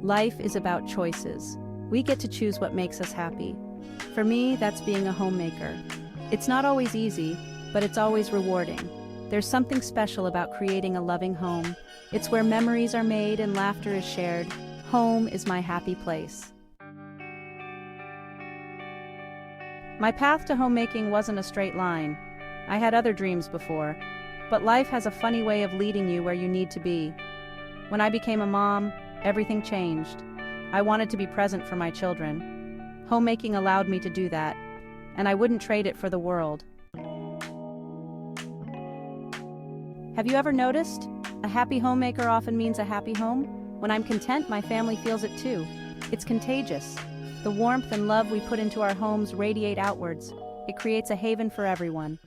Life is about choices. We get to choose what makes us happy. For me, that's being a homemaker. It's not always easy, but it's always rewarding. There's something special about creating a loving home. It's where memories are made and laughter is shared. Home is my happy place. My path to homemaking wasn't a straight line. I had other dreams before, but life has a funny way of leading you where you need to be. When I became a mom, everything changed. I wanted to be present for my children. Homemaking allowed me to do that, and I wouldn't trade it for the world. Have you ever noticed? A happy homemaker often means a happy home. When I'm content, my family feels it too. It's contagious. The warmth and love we put into our homes radiate outwards. It creates a haven for everyone.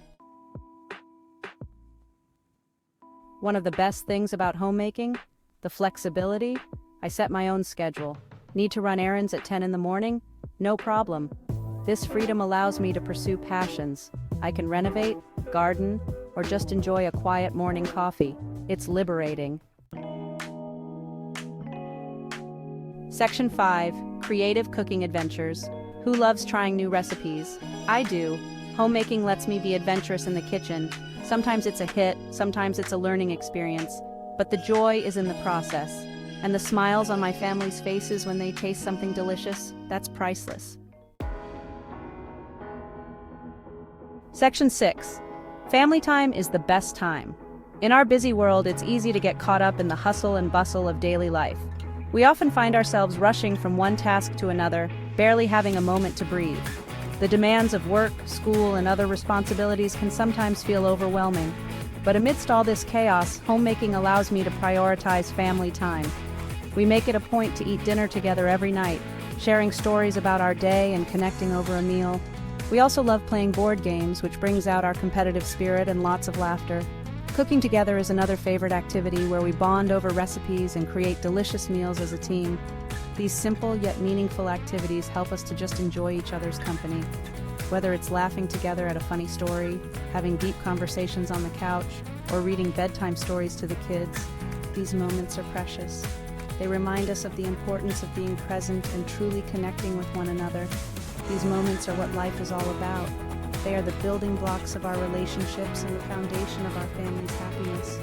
One of the best things about homemaking? The flexibility. I set my own schedule. Need to run errands at 10 in the morning? No problem. This freedom allows me to pursue passions. I can renovate, garden, or just enjoy a quiet morning coffee. It's liberating. Section 5. Creative cooking adventures. Who loves trying new recipes? I do. Homemaking lets me be adventurous in the kitchen. Sometimes it's a hit, sometimes it's a learning experience, but the joy is in the process. And the smiles on my family's faces when they taste something delicious, that's priceless. Section 6. Family time is the best time. In our busy world, it's easy to get caught up in the hustle and bustle of daily life. We often find ourselves rushing from one task to another, barely having a moment to breathe. The demands of work, school, and other responsibilities can sometimes feel overwhelming. But amidst all this chaos, homemaking allows me to prioritize family time. We make it a point to eat dinner together every night, sharing stories about our day and connecting over a meal. We also love playing board games, which brings out our competitive spirit and lots of laughter. Cooking together is another favorite activity where we bond over recipes and create delicious meals as a team. These simple yet meaningful activities help us to just enjoy each other's company. Whether it's laughing together at a funny story, having deep conversations on the couch, or reading bedtime stories to the kids, these moments are precious. They remind us of the importance of being present and truly connecting with one another. These moments are what life is all about. They are the building blocks of our relationships and the foundation of our family's happiness.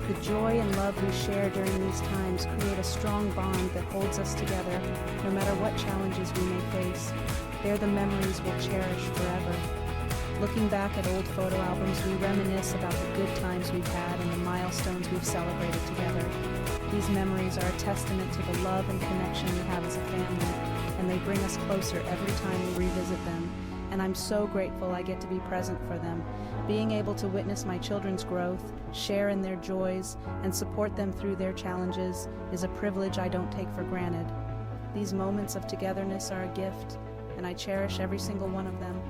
The joy and love we share during these times create a strong bond that holds us together, no matter what challenges we may face. They're the memories we'll cherish forever. Looking back at old photo albums, we reminisce about the good times we've had and the milestones we've celebrated together. These memories are a testament to the love and connection we have as a family, and they bring us closer every time we revisit them. And I'm so grateful I get to be present for them. Being able to witness my children's growth, share in their joys, and support them through their challenges is a privilege I don't take for granted. These moments of togetherness are a gift, and I cherish every single one of them.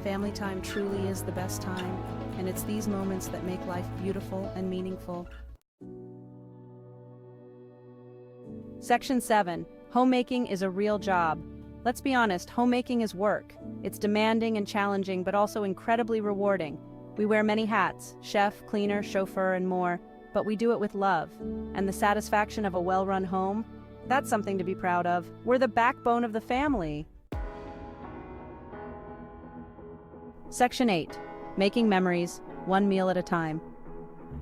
Family time truly is the best time, and it's these moments that make life beautiful and meaningful. Section 7. Homemaking is a real job. Let's be honest, homemaking is work. It's demanding and challenging, but also incredibly rewarding. We wear many hats: chef, cleaner, chauffeur, and more, but we do it with love. And the satisfaction of a well-run home? That's something to be proud of. We're the backbone of the family. Section 8. Making memories, one meal at a time.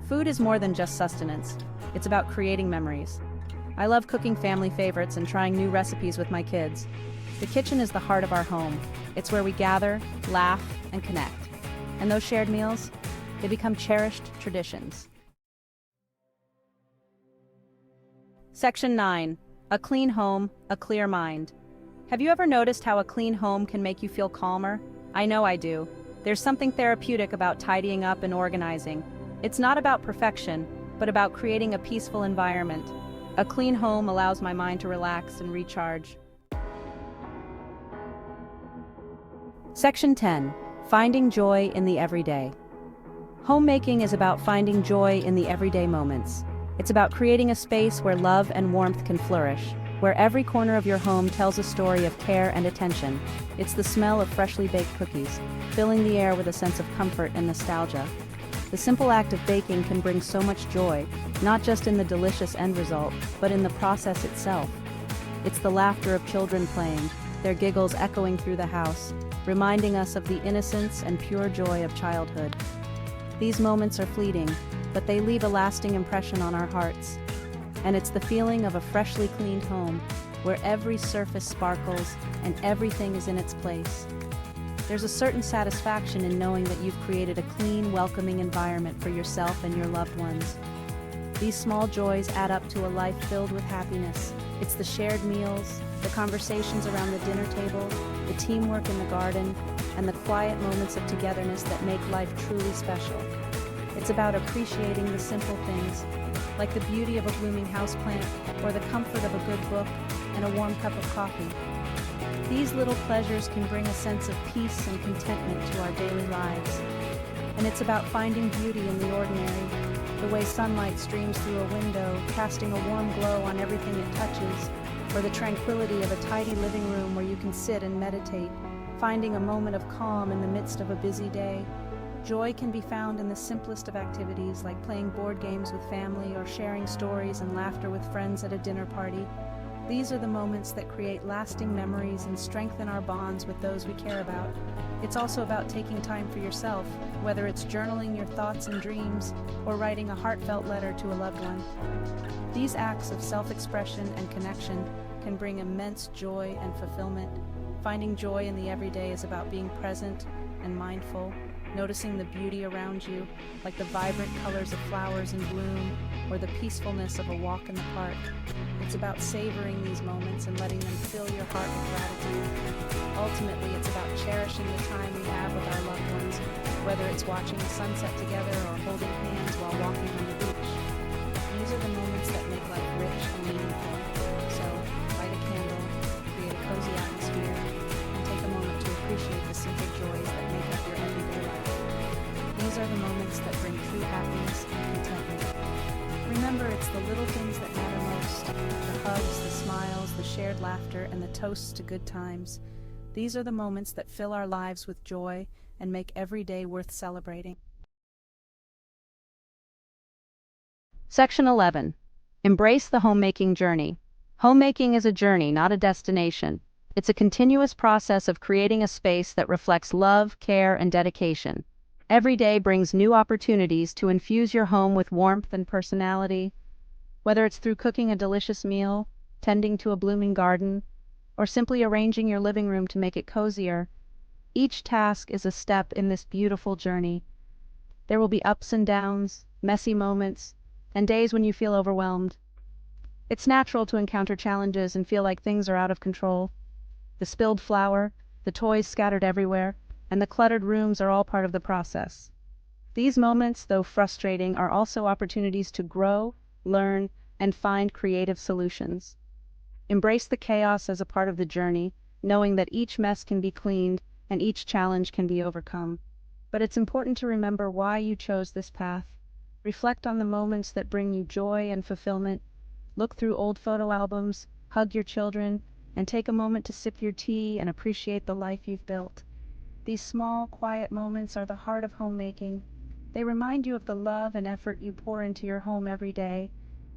Food is more than just sustenance. It's about creating memories. I love cooking family favorites and trying new recipes with my kids. The kitchen is the heart of our home. It's where we gather, laugh, and connect. And those shared meals, they become cherished traditions. Section 9. A clean home, a clear mind. Have you ever noticed how a clean home can make you feel calmer? I know I do. There's something therapeutic about tidying up and organizing. It's not about perfection, but about creating a peaceful environment. A clean home allows my mind to relax and recharge. Section 10. Finding joy in the everyday. Homemaking is about finding joy in the everyday moments. It's about creating a space where love and warmth can flourish, where every corner of your home tells a story of care and attention. It's the smell of freshly baked cookies, filling the air with a sense of comfort and nostalgia. The simple act of baking can bring so much joy, not just in the delicious end result, but in the process itself. It's the laughter of children playing, their giggles echoing through the house, reminding us of the innocence and pure joy of childhood. These moments are fleeting, but they leave a lasting impression on our hearts. And it's the feeling of a freshly cleaned home, where every surface sparkles and everything is in its place. There's a certain satisfaction in knowing that you've created a clean, welcoming environment for yourself and your loved ones. These small joys add up to a life filled with happiness. It's the shared meals, the conversations around the dinner table, the teamwork in the garden, and the quiet moments of togetherness that make life truly special. It's about appreciating the simple things, like the beauty of a blooming houseplant or the comfort of a good book and a warm cup of coffee. These little pleasures can bring a sense of peace and contentment to our daily lives. And it's about finding beauty in the ordinary, the way sunlight streams through a window, casting a warm glow on everything it touches, or the tranquility of a tidy living room where you can sit and meditate, finding a moment of calm in the midst of a busy day. Joy can be found in the simplest of activities, like playing board games with family or sharing stories and laughter with friends at a dinner party. These are the moments that create lasting memories and strengthen our bonds with those we care about. It's also about taking time for yourself, whether it's journaling your thoughts and dreams or writing a heartfelt letter to a loved one. These acts of self-expression and connection can bring immense joy and fulfillment. Finding joy in the everyday is about being present and mindful, noticing the beauty around you, like the vibrant colors of flowers in bloom or the peacefulness of a walk in the park. It's about savoring these moments and letting them fill your heart with gratitude. Ultimately, it's about cherishing the time we have with our loved ones, whether it's watching the sunset together or holding hands while walking on the beach. These are the moments that make life rich and meaningful. So, light a candle, create a cozy atmosphere, and take a moment to appreciate the simple joys that make up your everyday life. These are the moments that bring true happiness and contentment. Remember, it's the little things that matter most. The hugs, the smiles, the shared laughter, and the toasts to good times. These are the moments that fill our lives with joy and make every day worth celebrating. Section 11. Embrace the homemaking journey. Homemaking is a journey, not a destination. It's a continuous process of creating a space that reflects love, care, and dedication. Every day brings new opportunities to infuse your home with warmth and personality. Whether it's through cooking a delicious meal, tending to a blooming garden, or simply arranging your living room to make it cozier, each task is a step in this beautiful journey. There will be ups and downs, messy moments, and days when you feel overwhelmed. It's natural to encounter challenges and feel like things are out of control. The spilled flour, the toys scattered everywhere, and the cluttered rooms are all part of the process. These moments, though frustrating, are also opportunities to grow, learn, and find creative solutions. Embrace the chaos as a part of the journey, knowing that each mess can be cleaned and each challenge can be overcome. But it's important to remember why you chose this path. Reflect on the moments that bring you joy and fulfillment. Look through old photo albums, hug your children, and take a moment to sip your tea and appreciate the life you've built. These small, quiet moments are the heart of homemaking. They remind you of the love and effort you pour into your home every day.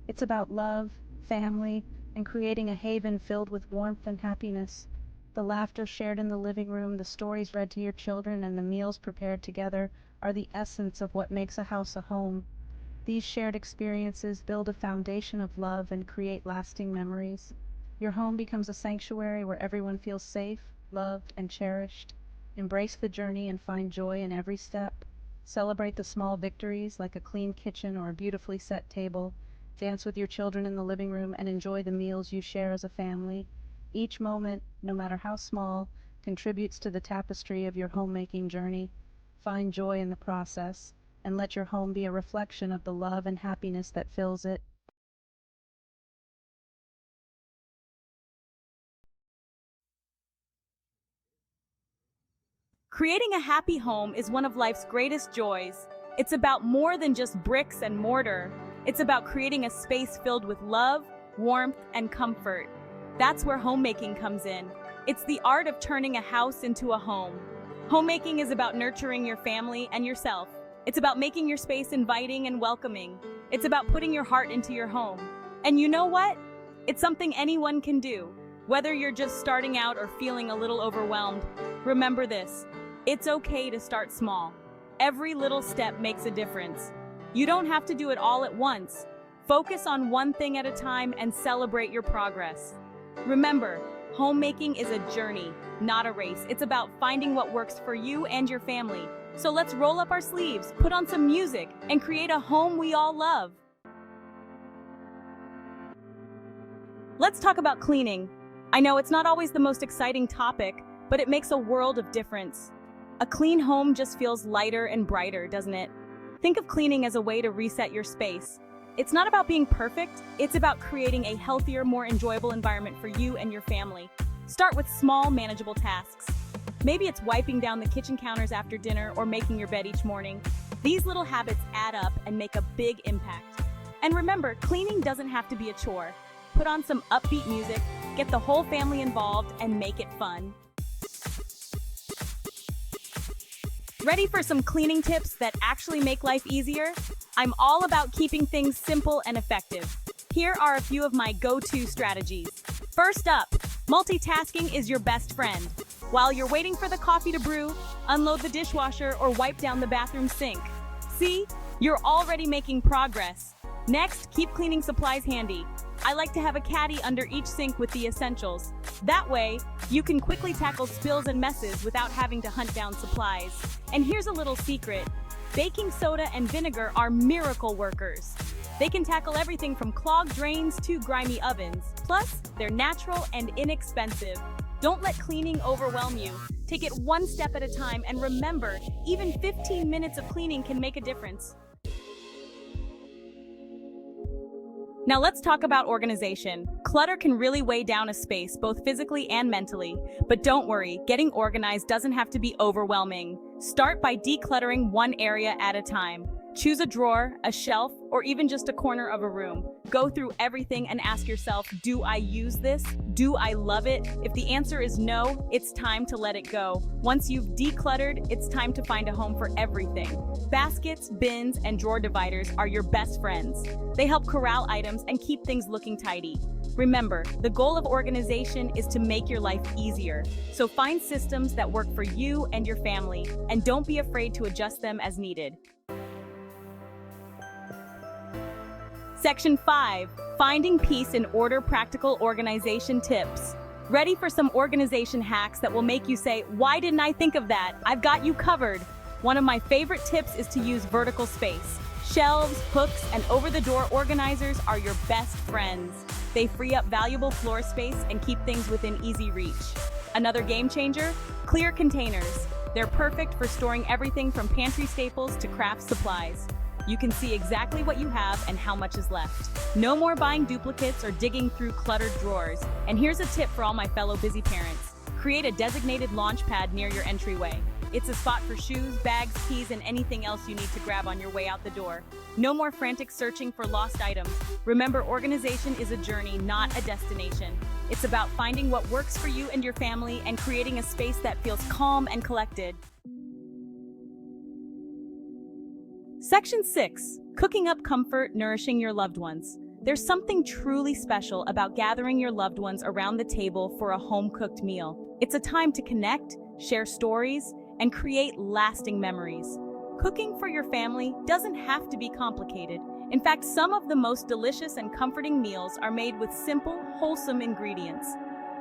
It's about love, family, and creating a haven filled with warmth and happiness. The laughter shared in the living room, the stories read to your children, and the meals prepared together are the essence of what makes a house a home. These shared experiences build a foundation of love and create lasting memories. Your home becomes a sanctuary where everyone feels safe, loved, and cherished. Embrace the journey and find joy in every step. Celebrate the small victories like a clean kitchen or a beautifully set table. Dance with your children in the living room and enjoy the meals you share as a family. Each moment, no matter how small, contributes to the tapestry of your homemaking journey. Find joy in the process, and let your home be a reflection of the love and happiness that fills it. Creating a happy home is one of life's greatest joys. It's about more than just bricks and mortar. It's about creating a space filled with love, warmth, and comfort. That's where homemaking comes in. It's the art of turning a house into a home. Homemaking is about nurturing your family and yourself. It's about making your space inviting and welcoming. It's about putting your heart into your home. And you know what? It's something anyone can do. Whether you're just starting out or feeling a little overwhelmed, remember this: it's okay to start small. Every little step makes a difference. You don't have to do it all at once. Focus on one thing at a time and celebrate your progress. Remember, homemaking is a journey, not a race. It's about finding what works for you and your family. So let's roll up our sleeves, put on some music, and create a home we all love. Let's talk about cleaning. I know it's not always the most exciting topic, but it makes a world of difference. A clean home just feels lighter and brighter, doesn't it? Think of cleaning as a way to reset your space. It's not about being perfect, it's about creating a healthier, more enjoyable environment for you and your family. Start with small, manageable tasks. Maybe it's wiping down the kitchen counters after dinner or making your bed each morning. These little habits add up and make a big impact. And remember, cleaning doesn't have to be a chore. Put on some upbeat music, get the whole family involved, and make it fun. Ready for some cleaning tips that actually make life easier? I'm all about keeping things simple and effective. Here are a few of my go-to strategies. First up, multitasking is your best friend. While you're waiting for the coffee to brew, unload the dishwasher or wipe down the bathroom sink. See? You're already making progress. Next, keep cleaning supplies handy. I like to have a caddy under each sink with the essentials. That way, you can quickly tackle spills and messes without having to hunt down supplies. And here's a little secret: baking soda and vinegar are miracle workers. They can tackle everything from clogged drains to grimy ovens. Plus, they're natural and inexpensive. Don't let cleaning overwhelm you. Take it one step at a time, and remember, even 15 minutes of cleaning can make a difference. Now let's talk about organization. Clutter can really weigh down a space, both physically and mentally. But don't worry, getting organized doesn't have to be overwhelming. Start by decluttering one area at a time. Choose a drawer, a shelf, or even just a corner of a room. Go through everything and ask yourself, do I use this? Do I love it? If the answer is no, it's time to let it go. Once you've decluttered, it's time to find a home for everything. Baskets, bins, and drawer dividers are your best friends. They help corral items and keep things looking tidy. Remember, the goal of organization is to make your life easier. So find systems that work for you and your family, and don't be afraid to adjust them as needed. Section 5. Finding peace in order, practical organization tips. Ready for some organization hacks that will make you say, "Why didn't I think of that?" I've got you covered. One of my favorite tips is to use vertical space. Shelves, hooks, and over-the-door organizers are your best friends. They free up valuable floor space and keep things within easy reach. Another game changer? Clear containers. They're perfect for storing everything from pantry staples to craft supplies. You can see exactly what you have and how much is left. No more buying duplicates or digging through cluttered drawers. And here's a tip for all my fellow busy parents. Create a designated launch pad near your entryway. It's a spot for shoes, bags, keys, and anything else you need to grab on your way out the door. No more frantic searching for lost items. Remember, organization is a journey, not a destination. It's about finding what works for you and your family and creating a space that feels calm and collected. Section 6. Cooking up comfort, nourishing your loved ones. There's something truly special about gathering your loved ones around the table for a home-cooked meal. It's a time to connect, share stories, and create lasting memories. Cooking for your family doesn't have to be complicated. In fact, some of the most delicious and comforting meals are made with simple, wholesome ingredients.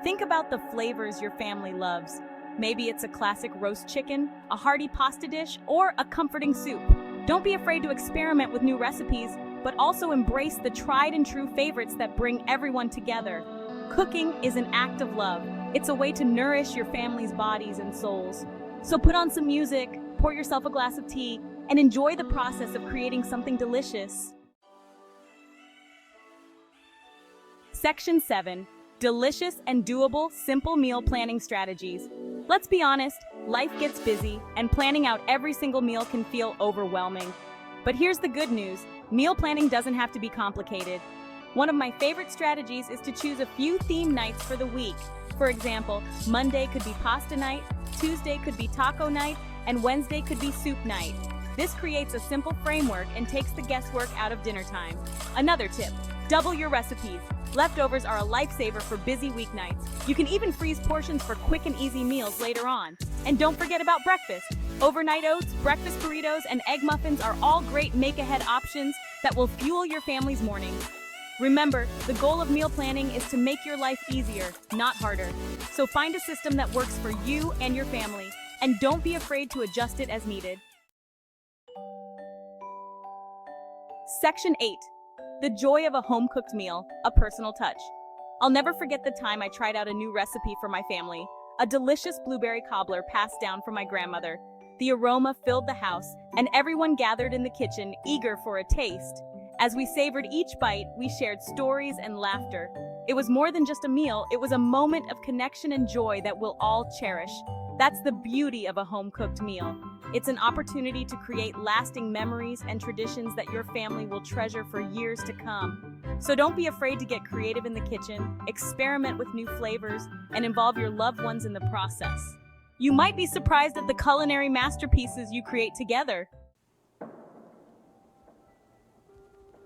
Think about the flavors your family loves. Maybe it's a classic roast chicken, a hearty pasta dish, or a comforting soup. Don't be afraid to experiment with new recipes, but also embrace the tried and true favorites that bring everyone together. Cooking is an act of love. It's a way to nourish your family's bodies and souls. So put on some music, pour yourself a glass of tea, and enjoy the process of creating something delicious. Section 7. Delicious and doable, simple meal planning strategies. Let's be honest, life gets busy, and planning out every single meal can feel overwhelming. But here's the good news: meal planning doesn't have to be complicated. One of my favorite strategies is to choose a few theme nights for the week. For example, Monday could be pasta night, Tuesday could be taco night, and Wednesday could be soup night. This creates a simple framework and takes the guesswork out of dinner time. Another tip: double your recipes. Leftovers are a lifesaver for busy weeknights. You can even freeze portions for quick and easy meals later on. And don't forget about breakfast. Overnight oats, breakfast burritos, and egg muffins are all great make-ahead options that will fuel your family's mornings. Remember, the goal of meal planning is to make your life easier, not harder. So find a system that works for you and your family, and don't be afraid to adjust it as needed. Section 8. The joy of a home-cooked meal, a personal touch. I'll never forget the time I tried out a new recipe for my family, a delicious blueberry cobbler passed down from my grandmother. The aroma filled the house, and everyone gathered in the kitchen, eager for a taste. As we savored each bite, we shared stories and laughter. It was more than just a meal, it was a moment of connection and joy that we'll all cherish. That's the beauty of a home-cooked meal. It's an opportunity to create lasting memories and traditions that your family will treasure for years to come. So don't be afraid to get creative in the kitchen, experiment with new flavors, and involve your loved ones in the process. You might be surprised at the culinary masterpieces you create together.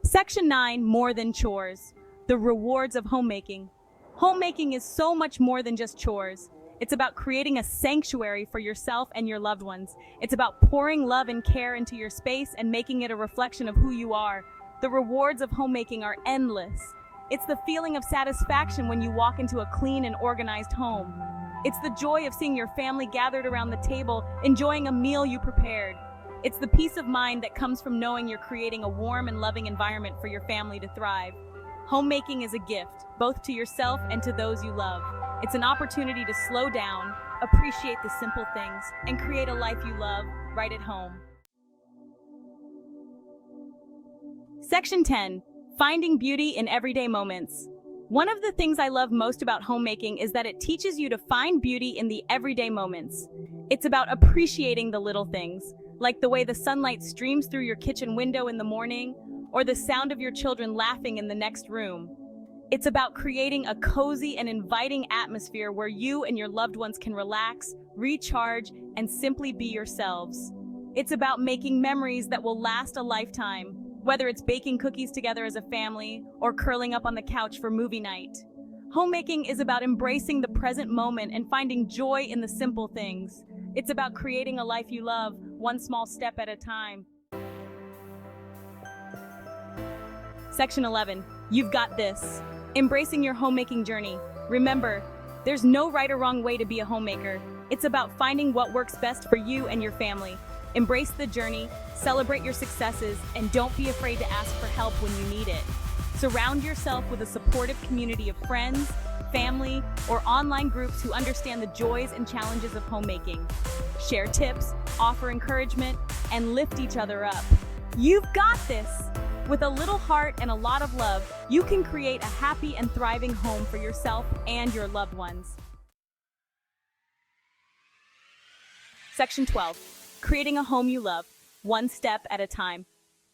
Section 9, More Than Chores. The rewards of homemaking. Homemaking is so much more than just chores. It's about creating a sanctuary for yourself and your loved ones. It's about pouring love and care into your space and making it a reflection of who you are. The rewards of homemaking are endless. It's the feeling of satisfaction when you walk into a clean and organized home. It's the joy of seeing your family gathered around the table, enjoying a meal you prepared. It's the peace of mind that comes from knowing you're creating a warm and loving environment for your family to thrive. Homemaking is a gift, both to yourself and to those you love. It's an opportunity to slow down, appreciate the simple things, and create a life you love right at home. Section 10. Finding beauty in everyday moments. One of the things I love most about homemaking is that it teaches you to find beauty in the everyday moments. It's about appreciating the little things, like the way the sunlight streams through your kitchen window in the morning, or the sound of your children laughing in the next room. It's about creating a cozy and inviting atmosphere where you and your loved ones can relax, recharge, and simply be yourselves. It's about making memories that will last a lifetime, whether it's baking cookies together as a family or curling up on the couch for movie night. Homemaking is about embracing the present moment and finding joy in the simple things. It's about creating a life you love, one small step at a time. Section 11. You've got this. Embracing your homemaking journey. Remember, there's no right or wrong way to be a homemaker. It's about finding what works best for you and your family. Embrace the journey, celebrate your successes, and don't be afraid to ask for help when you need it. Surround yourself with a supportive community of friends, family, or online groups who understand the joys and challenges of homemaking. Share tips, offer encouragement, and lift each other up. You've got this! With a little heart and a lot of love, you can create a happy and thriving home for yourself and your loved ones. Section 12. Creating a home you love, one step at a time.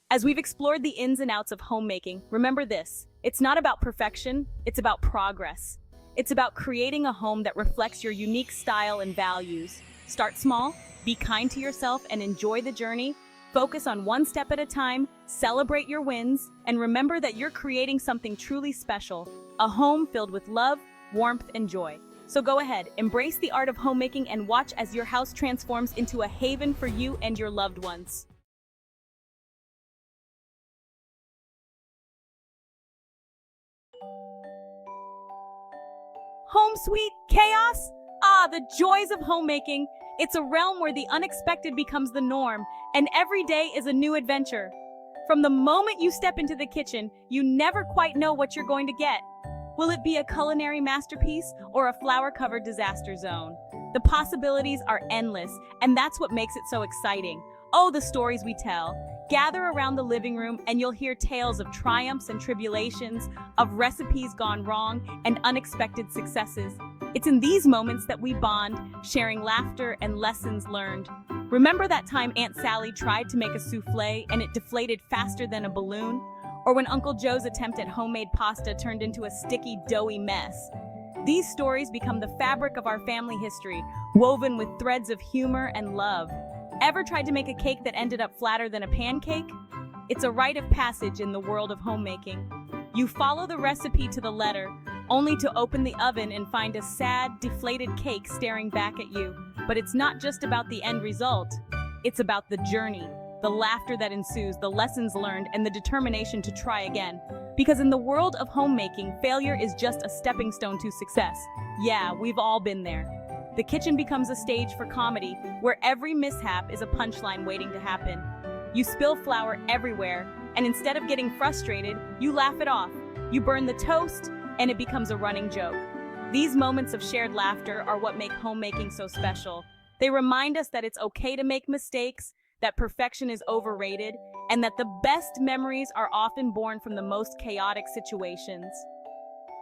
As we've explored the ins and outs of homemaking, remember this: it's not about perfection, it's about progress. It's about creating a home that reflects your unique style and values. Start small, be kind to yourself, and enjoy the journey. Focus on one step at a time, celebrate your wins, and remember that you're creating something truly special, a home filled with love, warmth, and joy. So go ahead, embrace the art of homemaking and watch as your house transforms into a haven for you and your loved ones. Home sweet chaos? Ah, the joys of homemaking. It's a realm where the unexpected becomes the norm, and every day is a new adventure. From the moment you step into the kitchen, you never quite know what you're going to get. Will it be a culinary masterpiece or a flour-covered disaster zone? The possibilities are endless, and that's what makes it so exciting. Oh, the stories we tell. Gather around the living room and you'll hear tales of triumphs and tribulations, of recipes gone wrong, and unexpected successes. It's in these moments that we bond, sharing laughter and lessons learned. Remember that time Aunt Sally tried to make a souffle and it deflated faster than a balloon? Or when Uncle Joe's attempt at homemade pasta turned into a sticky, doughy mess? These stories become the fabric of our family history, woven with threads of humor and love. Ever tried to make a cake that ended up flatter than a pancake? It's a rite of passage in the world of homemaking. You follow the recipe to the letter, only to open the oven and find a sad, deflated cake staring back at you. But it's not just about the end result. It's about the journey, the laughter that ensues, the lessons learned, and the determination to try again. Because in the world of homemaking, failure is just a stepping stone to success. Yeah, we've all been there. The kitchen becomes a stage for comedy, where every mishap is a punchline waiting to happen. You spill flour everywhere, and instead of getting frustrated, you laugh it off. You burn the toast, and it becomes a running joke. These moments of shared laughter are what make homemaking so special. They remind us that it's okay to make mistakes, that perfection is overrated, and that the best memories are often born from the most chaotic situations.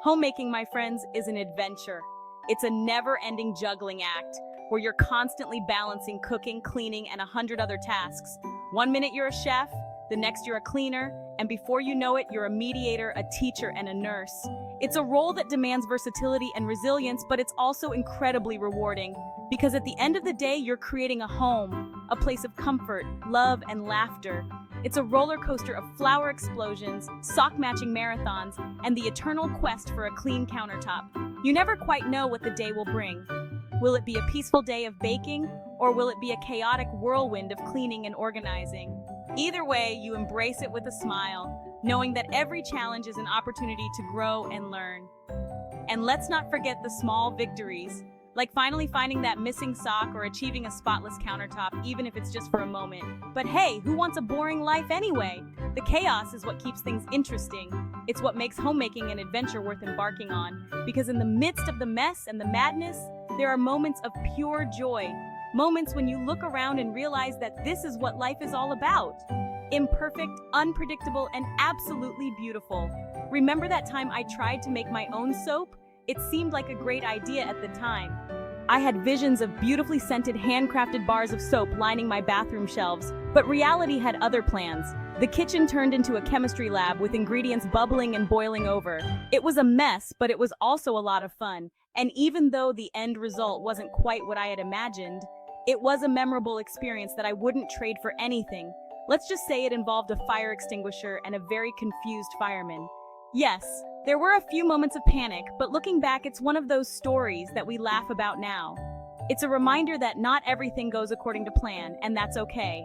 Homemaking, my friends, is an adventure. It's a never-ending juggling act, where you're constantly balancing cooking, cleaning, and 100 other tasks. One minute you're a chef, the next you're a cleaner, and before you know it, you're a mediator, a teacher, and a nurse. It's a role that demands versatility and resilience, but it's also incredibly rewarding. Because at the end of the day, you're creating a home, a place of comfort, love, and laughter. It's a roller coaster of flour explosions, sock-matching marathons, and the eternal quest for a clean countertop. You never quite know what the day will bring. Will it be a peaceful day of baking, or will it be a chaotic whirlwind of cleaning and organizing? Either way, you embrace it with a smile, knowing that every challenge is an opportunity to grow and learn. And let's not forget the small victories, like finally finding that missing sock or achieving a spotless countertop, even if it's just for a moment. But hey, who wants a boring life anyway? The chaos is what keeps things interesting. It's what makes homemaking an adventure worth embarking on, because in the midst of the mess and the madness, there are moments of pure joy. Moments when you look around and realize that this is what life is all about. Imperfect, unpredictable, and absolutely beautiful. Remember that time I tried to make my own soap? It seemed like a great idea at the time. I had visions of beautifully scented handcrafted bars of soap lining my bathroom shelves, but reality had other plans. The kitchen turned into a chemistry lab with ingredients bubbling and boiling over. It was a mess, but it was also a lot of fun. And even though the end result wasn't quite what I had imagined, it was a memorable experience that I wouldn't trade for anything. Let's just say it involved a fire extinguisher and a very confused fireman. Yes, there were a few moments of panic, but looking back, it's one of those stories that we laugh about now. It's a reminder that not everything goes according to plan, and that's okay.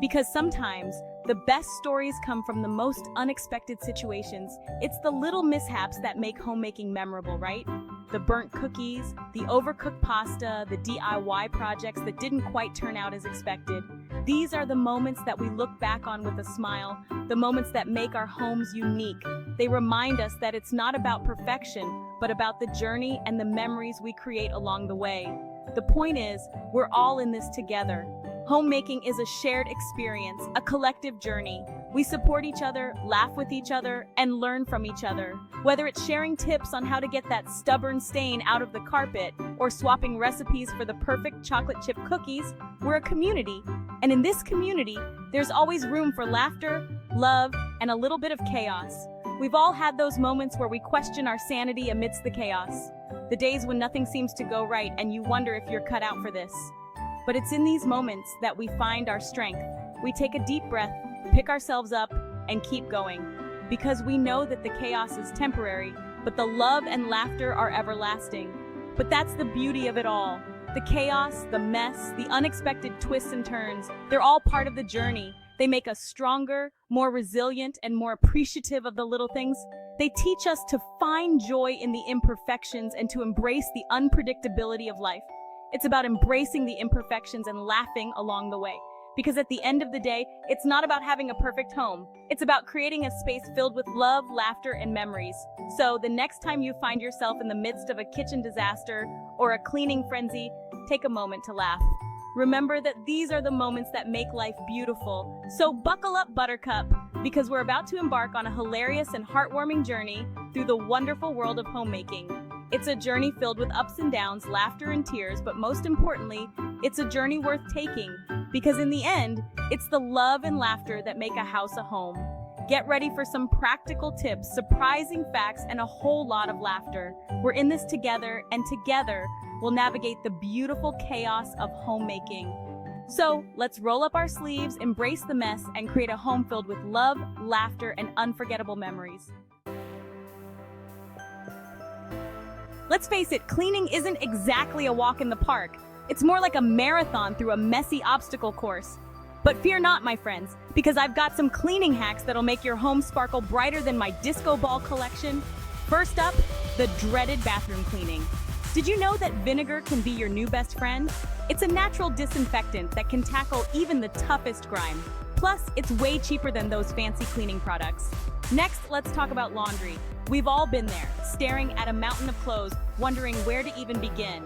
Because sometimes, the best stories come from the most unexpected situations. It's the little mishaps that make homemaking memorable, right? The burnt cookies, the overcooked pasta, the DIY projects that didn't quite turn out as expected. These are the moments that we look back on with a smile, the moments that make our homes unique. They remind us that it's not about perfection, but about the journey and the memories we create along the way. The point is, we're all in this together. Homemaking is a shared experience, a collective journey. We support each other, laugh with each other, and learn from each other. Whether it's sharing tips on how to get that stubborn stain out of the carpet, or swapping recipes for the perfect chocolate chip cookies, we're a community. And in this community, there's always room for laughter, love, and a little bit of chaos. We've all had those moments where we question our sanity amidst the chaos. The days when nothing seems to go right and you wonder if you're cut out for this. But it's in these moments that we find our strength. We take a deep breath, pick ourselves up, and keep going. Because we know that the chaos is temporary, but the love and laughter are everlasting. But that's the beauty of it all. The chaos, the mess, the unexpected twists and turns, they're all part of the journey. They make us stronger, more resilient, and more appreciative of the little things. They teach us to find joy in the imperfections and to embrace the unpredictability of life. It's about embracing the imperfections and laughing along the way. Because at the end of the day, it's not about having a perfect home. It's about creating a space filled with love, laughter, and memories. So the next time you find yourself in the midst of a kitchen disaster or a cleaning frenzy, take a moment to laugh. Remember that these are the moments that make life beautiful. So buckle up, Buttercup, because we're about to embark on a hilarious and heartwarming journey through the wonderful world of homemaking. It's a journey filled with ups and downs, laughter and tears, but most importantly, it's a journey worth taking, because in the end, it's the love and laughter that make a house a home. Get ready for some practical tips, surprising facts, and a whole lot of laughter. We're in this together, and together, we'll navigate the beautiful chaos of homemaking. So, let's roll up our sleeves, embrace the mess, and create a home filled with love, laughter, and unforgettable memories. Let's face it, cleaning isn't exactly a walk in the park. It's more like a marathon through a messy obstacle course. But fear not, my friends, because I've got some cleaning hacks that'll make your home sparkle brighter than my disco ball collection. First up, the dreaded bathroom cleaning. Did you know that vinegar can be your new best friend? It's a natural disinfectant that can tackle even the toughest grime. Plus, it's way cheaper than those fancy cleaning products. Next, let's talk about laundry. We've all been there, staring at a mountain of clothes, wondering where to even begin.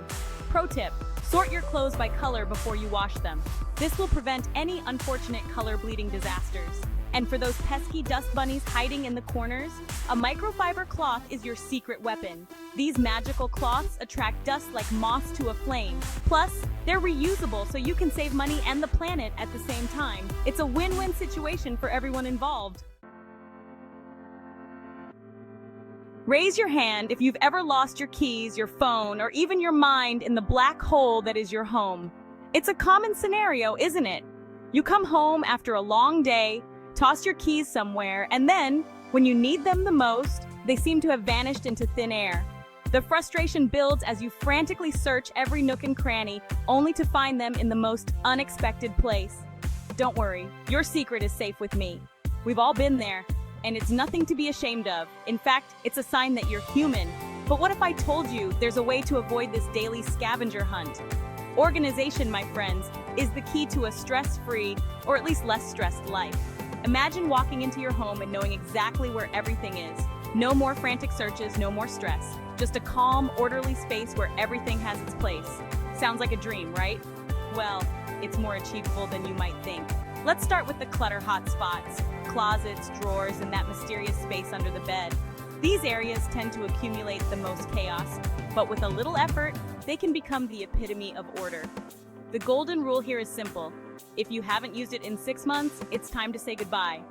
Pro tip, sort your clothes by color before you wash them. This will prevent any unfortunate color bleeding disasters. And for those pesky dust bunnies hiding in the corners, a microfiber cloth is your secret weapon. These magical cloths attract dust like moths to a flame. Plus, they're reusable so you can save money and the planet at the same time. It's a win-win situation for everyone involved. Raise your hand if you've ever lost your keys, your phone, or even your mind in the black hole that is your home. It's a common scenario, isn't it? You come home after a long day, toss your keys somewhere, and then, when you need them the most, they seem to have vanished into thin air. The frustration builds as you frantically search every nook and cranny, only to find them in the most unexpected place. Don't worry, your secret is safe with me. We've all been there. And it's nothing to be ashamed of. In fact, it's a sign that you're human. But what if I told you there's a way to avoid this daily scavenger hunt? Organization, my friends, is the key to a stress-free, or at least less stressed life. Imagine walking into your home and knowing exactly where everything is. No more frantic searches, no more stress. Just a calm, orderly space where everything has its place. Sounds like a dream, right? Well, it's more achievable than you might think. Let's start with the clutter hotspots. Closets, drawers, and that mysterious space under the bed. These areas tend to accumulate the most chaos, but with a little effort, they can become the epitome of order. The golden rule here is simple. If you haven't used it in 6 months, it's time to say goodbye.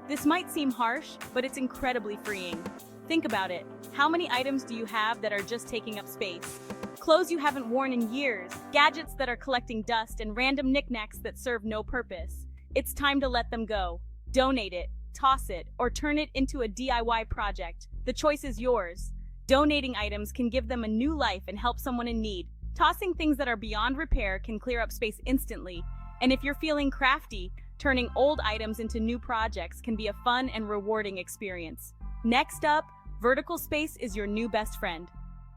This might seem harsh, but it's incredibly freeing. Think about it. How many items do you have that are just taking up space? Clothes you haven't worn in years, gadgets that are collecting dust, and random knickknacks that serve no purpose. It's time to let them go. Donate it, toss it, or turn it into a DIY project. The choice is yours. Donating items can give them a new life and help someone in need. Tossing things that are beyond repair can clear up space instantly. And if you're feeling crafty, turning old items into new projects can be a fun and rewarding experience. Next up, vertical space is your new best friend.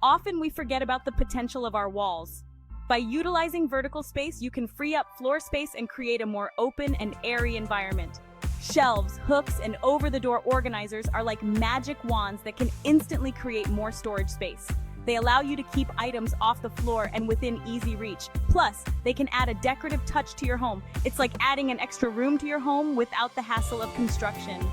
Often we forget about the potential of our walls. By utilizing vertical space, you can free up floor space and create a more open and airy environment. Shelves, hooks, and over-the-door organizers are like magic wands that can instantly create more storage space. They allow you to keep items off the floor and within easy reach. Plus, they can add a decorative touch to your home. It's like adding an extra room to your home without the hassle of construction.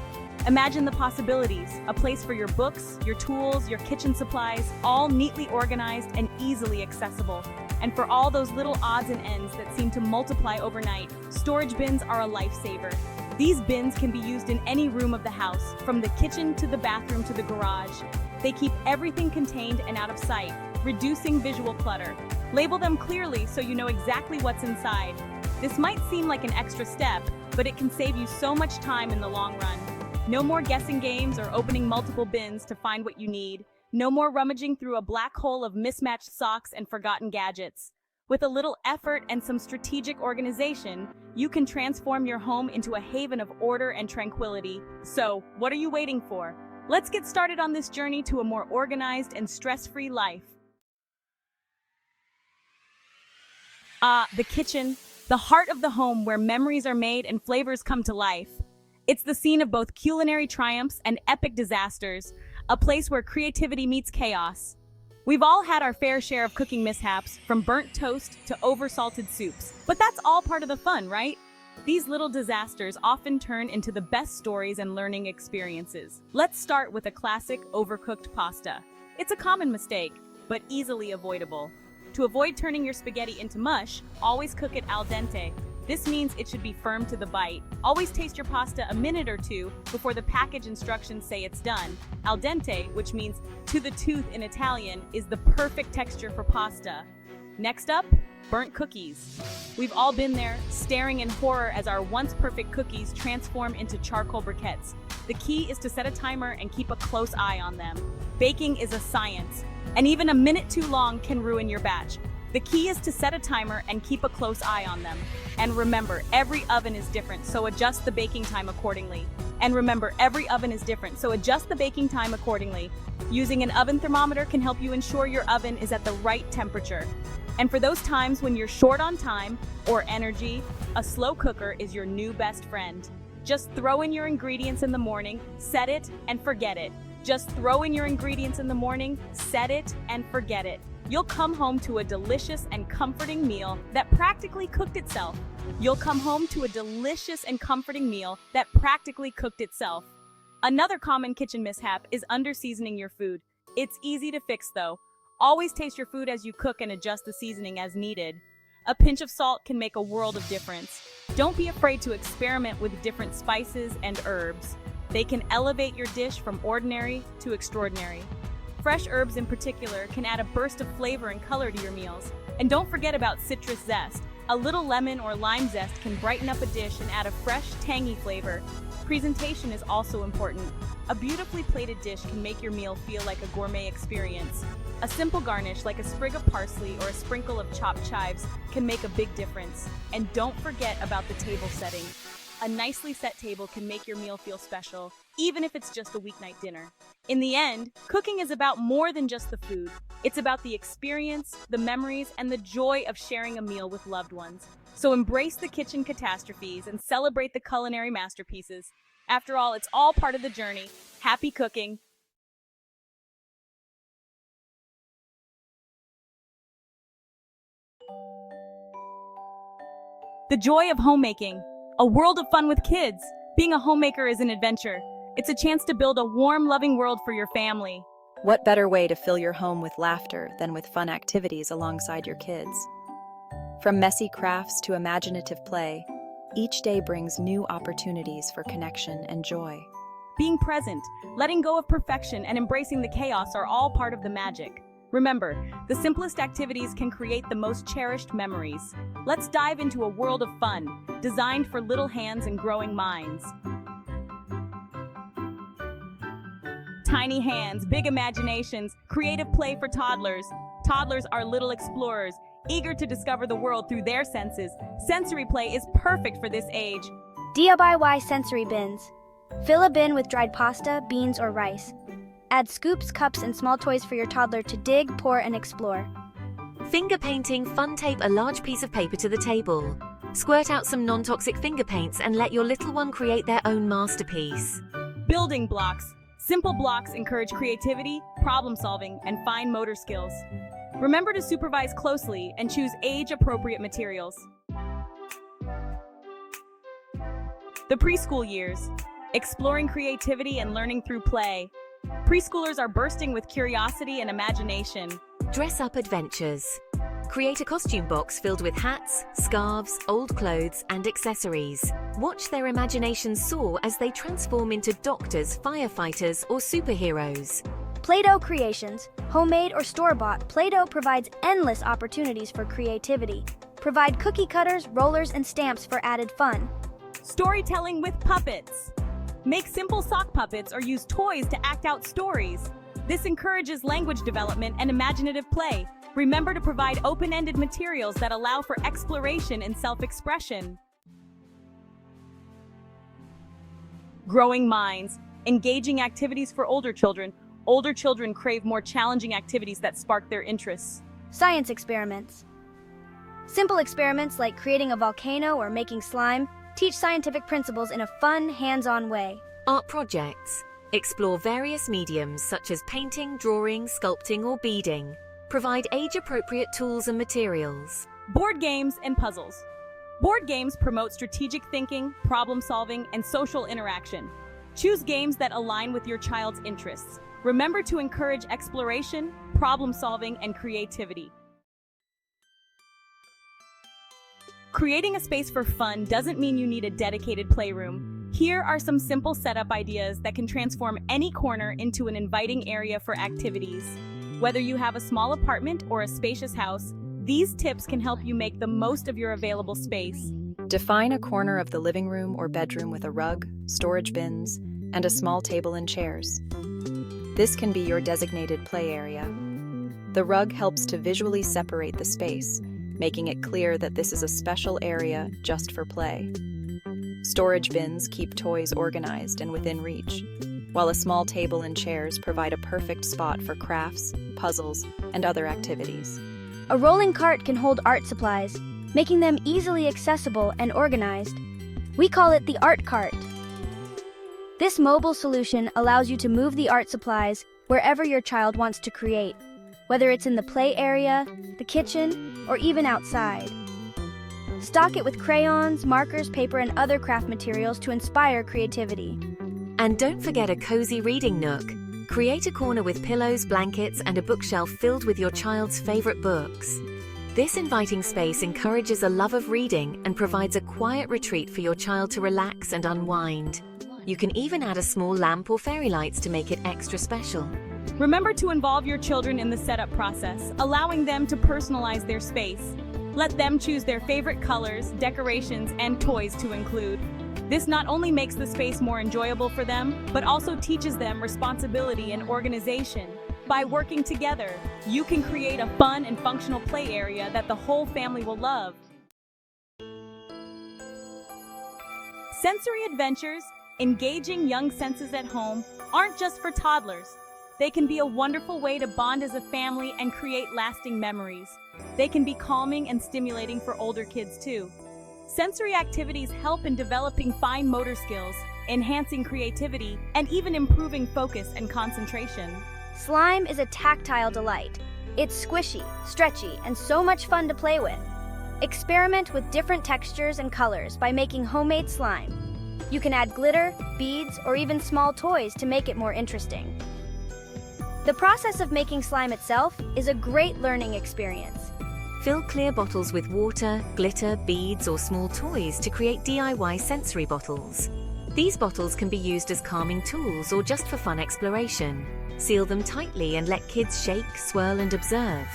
Imagine the possibilities, a place for your books, your tools, your kitchen supplies, all neatly organized and easily accessible. And for all those little odds and ends that seem to multiply overnight, storage bins are a lifesaver. These bins can be used in any room of the house, from the kitchen to the bathroom to the garage. They keep everything contained and out of sight, reducing visual clutter. Label them clearly so you know exactly what's inside. This might seem like an extra step, but it can save you so much time in the long run. No more guessing games or opening multiple bins to find what you need. No more rummaging through a black hole of mismatched socks and forgotten gadgets. With a little effort and some strategic organization, you can transform your home into a haven of order and tranquility. So, what are you waiting for? Let's get started on this journey to a more organized and stress-free life. The kitchen, the heart of the home where memories are made and flavors come to life. It's the scene of both culinary triumphs and epic disasters, a place where creativity meets chaos. We've all had our fair share of cooking mishaps, from burnt toast to oversalted soups. But that's all part of the fun, right? These little disasters often turn into the best stories and learning experiences. Let's start with a classic overcooked pasta. It's a common mistake, but easily avoidable. To avoid turning your spaghetti into mush, always cook it al dente. This means it should be firm to the bite. Always taste your pasta a minute or two before the package instructions say it's done. Al dente, which means to the tooth in Italian, is the perfect texture for pasta. Next up, burnt cookies. We've all been there, staring in horror as our once perfect cookies transform into charcoal briquettes. The key is to set a timer and keep a close eye on them. Baking is a science. and even a minute too long can ruin your batch. The key is to set a timer and keep a close eye on them. And remember, every oven is different, so adjust the baking time accordingly. Using an oven thermometer can help you ensure your oven is at the right temperature. And for those times when you're short on time or energy, a slow cooker is your new best friend. Just throw in your ingredients in the morning, set it, and forget it. You'll come home to a delicious and comforting meal that practically cooked itself. Another common kitchen mishap is under-seasoning your food. It's easy to fix though. Always taste your food as you cook and adjust the seasoning as needed. A pinch of salt can make a world of difference. Don't be afraid to experiment with different spices and herbs. They can elevate your dish from ordinary to extraordinary. Fresh herbs in particular can add a burst of flavor and color to your meals. And don't forget about citrus zest. A little lemon or lime zest can brighten up a dish and add a fresh, tangy flavor. Presentation is also important. A beautifully plated dish can make your meal feel like a gourmet experience. A simple garnish like a sprig of parsley or a sprinkle of chopped chives can make a big difference. And don't forget about the table setting. A nicely set table can make your meal feel special, even if it's just a weeknight dinner. In the end, cooking is about more than just the food. It's about the experience, the memories, and the joy of sharing a meal with loved ones. So embrace the kitchen catastrophes and celebrate the culinary masterpieces. After all, it's all part of the journey. Happy cooking! The joy of homemaking. A world of fun with kids. Being a homemaker is an adventure. It's a chance to build a warm, loving world for your family. What better way to fill your home with laughter than with fun activities alongside your kids? From messy crafts to imaginative play, each day brings new opportunities for connection and joy. Being present, letting go of perfection, and embracing the chaos are all part of the magic. Remember, the simplest activities can create the most cherished memories. Let's dive into a world of fun, designed for little hands and growing minds. Tiny hands, big imaginations, creative play for toddlers. Toddlers are little explorers, eager to discover the world through their senses. Sensory play is perfect for this age. DIY sensory bins. Fill a bin with dried pasta, beans, or rice. Add scoops, cups, and small toys for your toddler to dig, pour, and explore. Finger painting, fun tape a large piece of paper to the table. Squirt out some non-toxic finger paints and let your little one create their own masterpiece. Building blocks. Simple blocks encourage creativity, problem solving, and fine motor skills. Remember to supervise closely and choose age-appropriate materials. The preschool years. Exploring creativity and learning through play. Preschoolers are bursting with curiosity and imagination. Dress up adventures. Create a costume box filled with hats, scarves, old clothes, and accessories. Watch their imaginations soar as they transform into doctors, firefighters, or superheroes. Play-Doh creations. Homemade or store-bought, Play-Doh provides endless opportunities for creativity. Provide cookie cutters, rollers, and stamps for added fun. Storytelling with puppets. Make simple sock puppets or use toys to act out stories. This encourages language development and imaginative play. Remember to provide open-ended materials that allow for exploration and self-expression. Growing minds. Engaging activities for older children. Older children crave more challenging activities that spark their interests. Science experiments. Simple experiments like creating a volcano or making slime teach scientific principles in a fun, hands-on way. Art projects. Explore various mediums such as painting, drawing, sculpting, or beading. Provide age-appropriate tools and materials. Board games and puzzles. Board games promote strategic thinking, problem-solving, and social interaction. Choose games that align with your child's interests. Remember to encourage exploration, problem-solving, and creativity. Creating a space for fun doesn't mean you need a dedicated playroom. Here are some simple setup ideas that can transform any corner into an inviting area for activities. Whether you have a small apartment or a spacious house, these tips can help you make the most of your available space. Define a corner of the living room or bedroom with a rug, storage bins, and a small table and chairs. This can be your designated play area. The rug helps to visually separate the space, making it clear that this is a special area just for play. Storage bins keep toys organized and within reach, while a small table and chairs provide a perfect spot for crafts, puzzles, and other activities. A rolling cart can hold art supplies, making them easily accessible and organized. We call it the art cart. This mobile solution allows you to move the art supplies wherever your child wants to create, whether it's in the play area, the kitchen, or even outside. Stock it with crayons, markers, paper, and other craft materials to inspire creativity. And don't forget a cozy reading nook. Create a corner with pillows, blankets, and a bookshelf filled with your child's favorite books. This inviting space encourages a love of reading and provides a quiet retreat for your child to relax and unwind. You can even add a small lamp or fairy lights to make it extra special. Remember to involve your children in the setup process, allowing them to personalize their space. Let them choose their favorite colors, decorations, and toys to include. This not only makes the space more enjoyable for them, but also teaches them responsibility and organization. By working together, you can create a fun and functional play area that the whole family will love. Sensory adventures, engaging young senses at home, aren't just for toddlers. They can be a wonderful way to bond as a family and create lasting memories. They can be calming and stimulating for older kids too. Sensory activities help in developing fine motor skills, enhancing creativity, and even improving focus and concentration. Slime is a tactile delight. It's squishy, stretchy, and so much fun to play with. Experiment with different textures and colors by making homemade slime. You can add glitter, beads, or even small toys to make it more interesting. The process of making slime itself is a great learning experience. Fill clear bottles with water, glitter, beads, or small toys to create DIY sensory bottles. These bottles can be used as calming tools or just for fun exploration. Seal them tightly and let kids shake, swirl, and observe.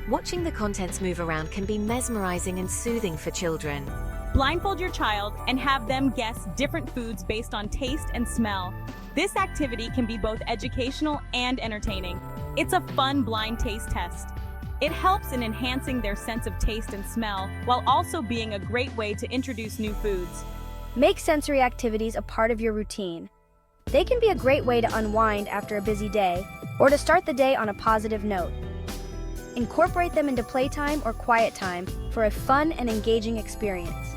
Watching the contents move around can be mesmerizing and soothing for children. Blindfold your child and have them guess different foods based on taste and smell. This activity can be both educational and entertaining. It's a fun blind taste test. It helps in enhancing their sense of taste and smell, while also being a great way to introduce new foods. Make sensory activities a part of your routine. They can be a great way to unwind after a busy day, or to start the day on a positive note. Incorporate them into playtime or quiet time for a fun and engaging experience.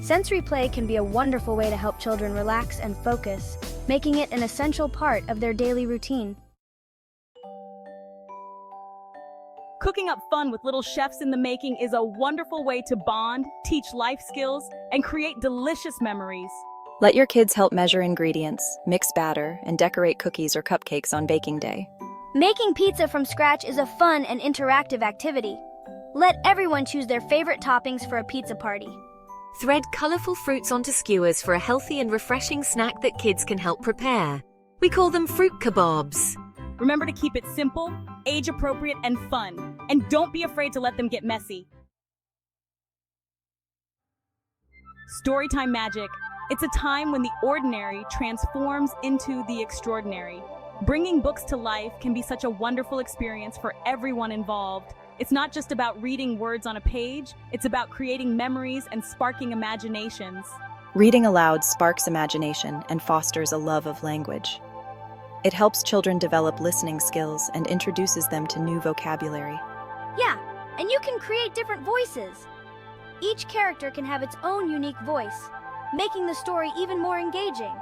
Sensory play can be a wonderful way to help children relax and focus, making it an essential part of their daily routine. Cooking up fun with little chefs in the making is a wonderful way to bond, teach life skills, and create delicious memories. Let your kids help measure ingredients, mix batter, and decorate cookies or cupcakes on baking day. Making pizza from scratch is a fun and interactive activity. Let everyone choose their favorite toppings for a pizza party. Thread colorful fruits onto skewers for a healthy and refreshing snack that kids can help prepare. We call them fruit kebabs. Remember to keep it simple, age-appropriate, and fun. And don't be afraid to let them get messy. Storytime magic. It's a time when the ordinary transforms into the extraordinary. Bringing books to life can be such a wonderful experience for everyone involved. It's not just about reading words on a page, it's about creating memories and sparking imaginations. Reading aloud sparks imagination and fosters a love of language. It helps children develop listening skills and introduces them to new vocabulary. Yeah, and you can create different voices. Each character can have its own unique voice, making the story even more engaging.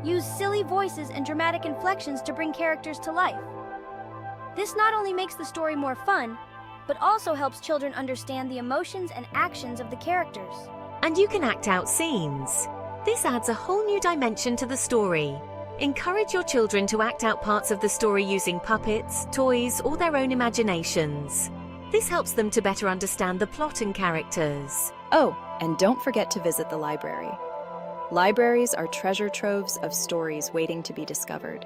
Use silly voices and dramatic inflections to bring characters to life. This not only makes the story more fun, but also helps children understand the emotions and actions of the characters. And you can act out scenes. This adds a whole new dimension to the story. Encourage your children to act out parts of the story using puppets, toys, or their own imaginations. This helps them to better understand the plot and characters. Oh, and don't forget to visit the library. Libraries are treasure troves of stories waiting to be discovered.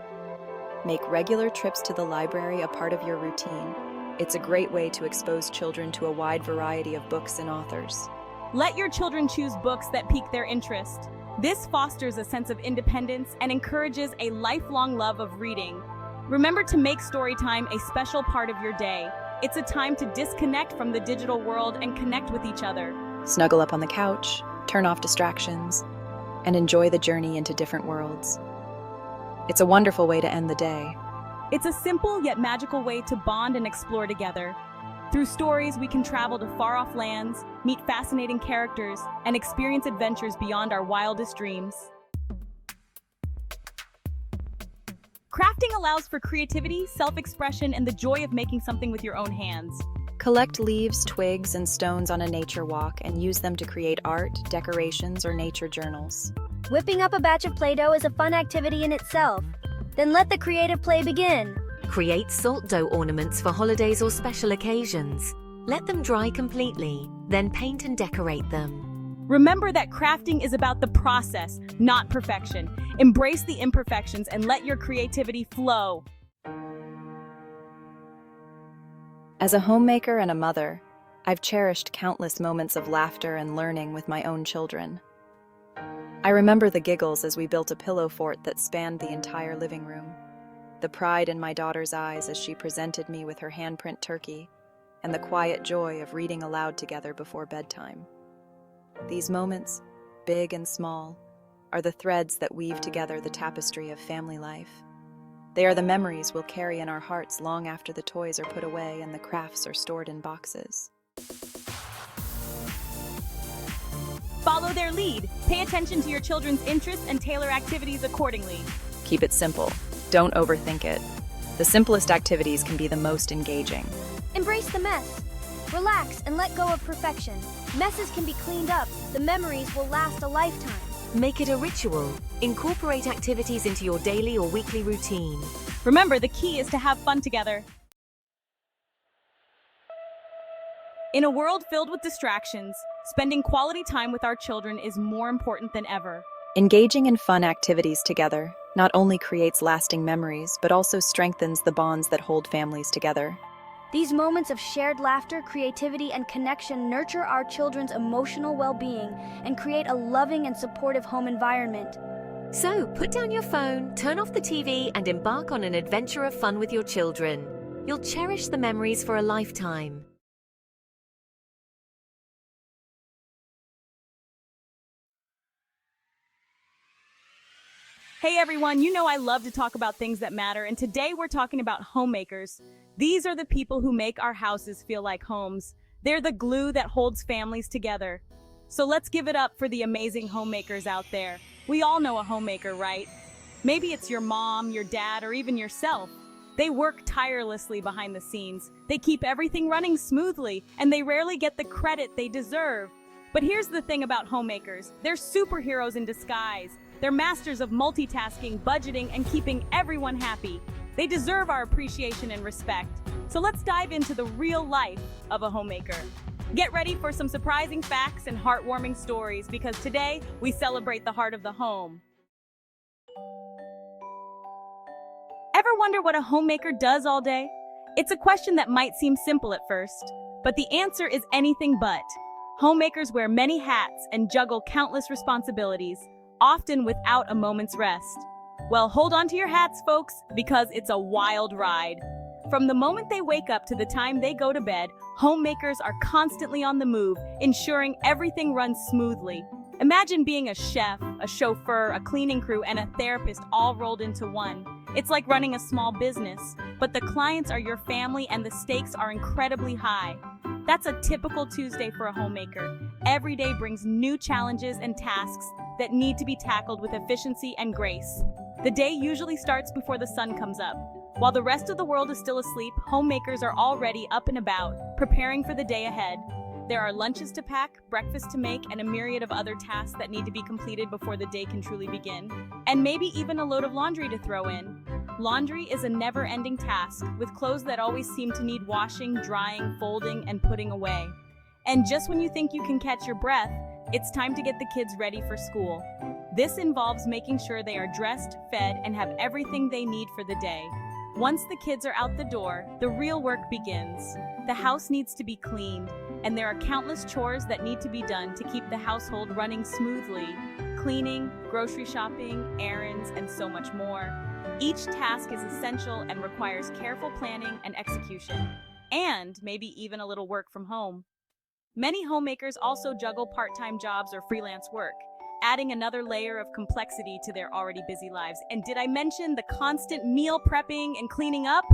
Make regular trips to the library a part of your routine. It's a great way to expose children to a wide variety of books and authors. Let your children choose books that pique their interest. This fosters a sense of independence and encourages a lifelong love of reading. Remember to make story time a special part of your day. It's a time to disconnect from the digital world and connect with each other. Snuggle up on the couch, turn off distractions, and enjoy the journey into different worlds. It's a wonderful way to end the day. It's a simple yet magical way to bond and explore together. Through stories, we can travel to far-off lands, meet fascinating characters, and experience adventures beyond our wildest dreams. Crafting allows for creativity, self-expression, and the joy of making something with your own hands. Collect leaves, twigs, and stones on a nature walk and use them to create art, decorations, or nature journals. Whipping up a batch of Play-Doh is a fun activity in itself. Then let the creative play begin. Create salt dough ornaments for holidays or special occasions. Let them dry completely, then paint and decorate them. Remember that crafting is about the process, not perfection. Embrace the imperfections and let your creativity flow. As a homemaker and a mother, I've cherished countless moments of laughter and learning with my own children. I remember the giggles as we built a pillow fort that spanned the entire living room, the pride in my daughter's eyes as she presented me with her handprint turkey, and the quiet joy of reading aloud together before bedtime. These moments, big and small, are the threads that weave together the tapestry of family life. They are the memories we'll carry in our hearts long after the toys are put away and the crafts are stored in boxes. Follow their lead. Pay attention to your children's interests and tailor activities accordingly. Keep it simple. Don't overthink it. The simplest activities can be the most engaging. Embrace the mess. Relax and let go of perfection. Messes can be cleaned up. The memories will last a lifetime. Make it a ritual. Incorporate activities into your daily or weekly routine. Remember, the key is to have fun together. In a world filled with distractions, spending quality time with our children is more important than ever. Engaging in fun activities together not only creates lasting memories, but also strengthens the bonds that hold families together. These moments of shared laughter, creativity, and connection nurture our children's emotional well-being and create a loving and supportive home environment. So, put down your phone, turn off the TV, and embark on an adventure of fun with your children. You'll cherish the memories for a lifetime. Hey everyone, you know I love to talk about things that matter, and today we're talking about homemakers. These are the people who make our houses feel like homes. They're the glue that holds families together. So let's give it up for the amazing homemakers out there. We all know a homemaker, right? Maybe it's your mom, your dad, or even yourself. They work tirelessly behind the scenes. They keep everything running smoothly, and they rarely get the credit they deserve. But here's the thing about homemakers. They're superheroes in disguise. They're masters of multitasking, budgeting, and keeping everyone happy. They deserve our appreciation and respect. So let's dive into the real life of a homemaker. Get ready for some surprising facts and heartwarming stories, because today we celebrate the heart of the home. Ever wonder what a homemaker does all day? It's a question that might seem simple at first, but the answer is anything but. Homemakers wear many hats and juggle countless responsibilities, often without a moment's rest. Well, hold on to your hats, folks, because it's a wild ride. From the moment they wake up to the time they go to bed, homemakers are constantly on the move, ensuring everything runs smoothly. Imagine being a chef, a chauffeur, a cleaning crew, and a therapist all rolled into one. It's like running a small business, but the clients are your family and the stakes are incredibly high. That's a typical Tuesday for a homemaker. Every day brings new challenges and tasks that need to be tackled with efficiency and grace. The day usually starts before the sun comes up. While the rest of the world is still asleep, homemakers are already up and about, preparing for the day ahead. There are lunches to pack, breakfast to make, and a myriad of other tasks that need to be completed before the day can truly begin. And maybe even a load of laundry to throw in. Laundry is a never-ending task, with clothes that always seem to need washing, drying, folding, and putting away. And just when you think you can catch your breath, it's time to get the kids ready for school. This involves making sure they are dressed, fed, and have everything they need for the day. Once the kids are out the door, the real work begins. The house needs to be cleaned, and there are countless chores that need to be done to keep the household running smoothly. Cleaning, grocery shopping, errands, and so much more. Each task is essential and requires careful planning and execution, and maybe even a little work from home. Many homemakers also juggle part-time jobs or freelance work, adding another layer of complexity to their already busy lives. And did I mention the constant meal prepping and cleaning up?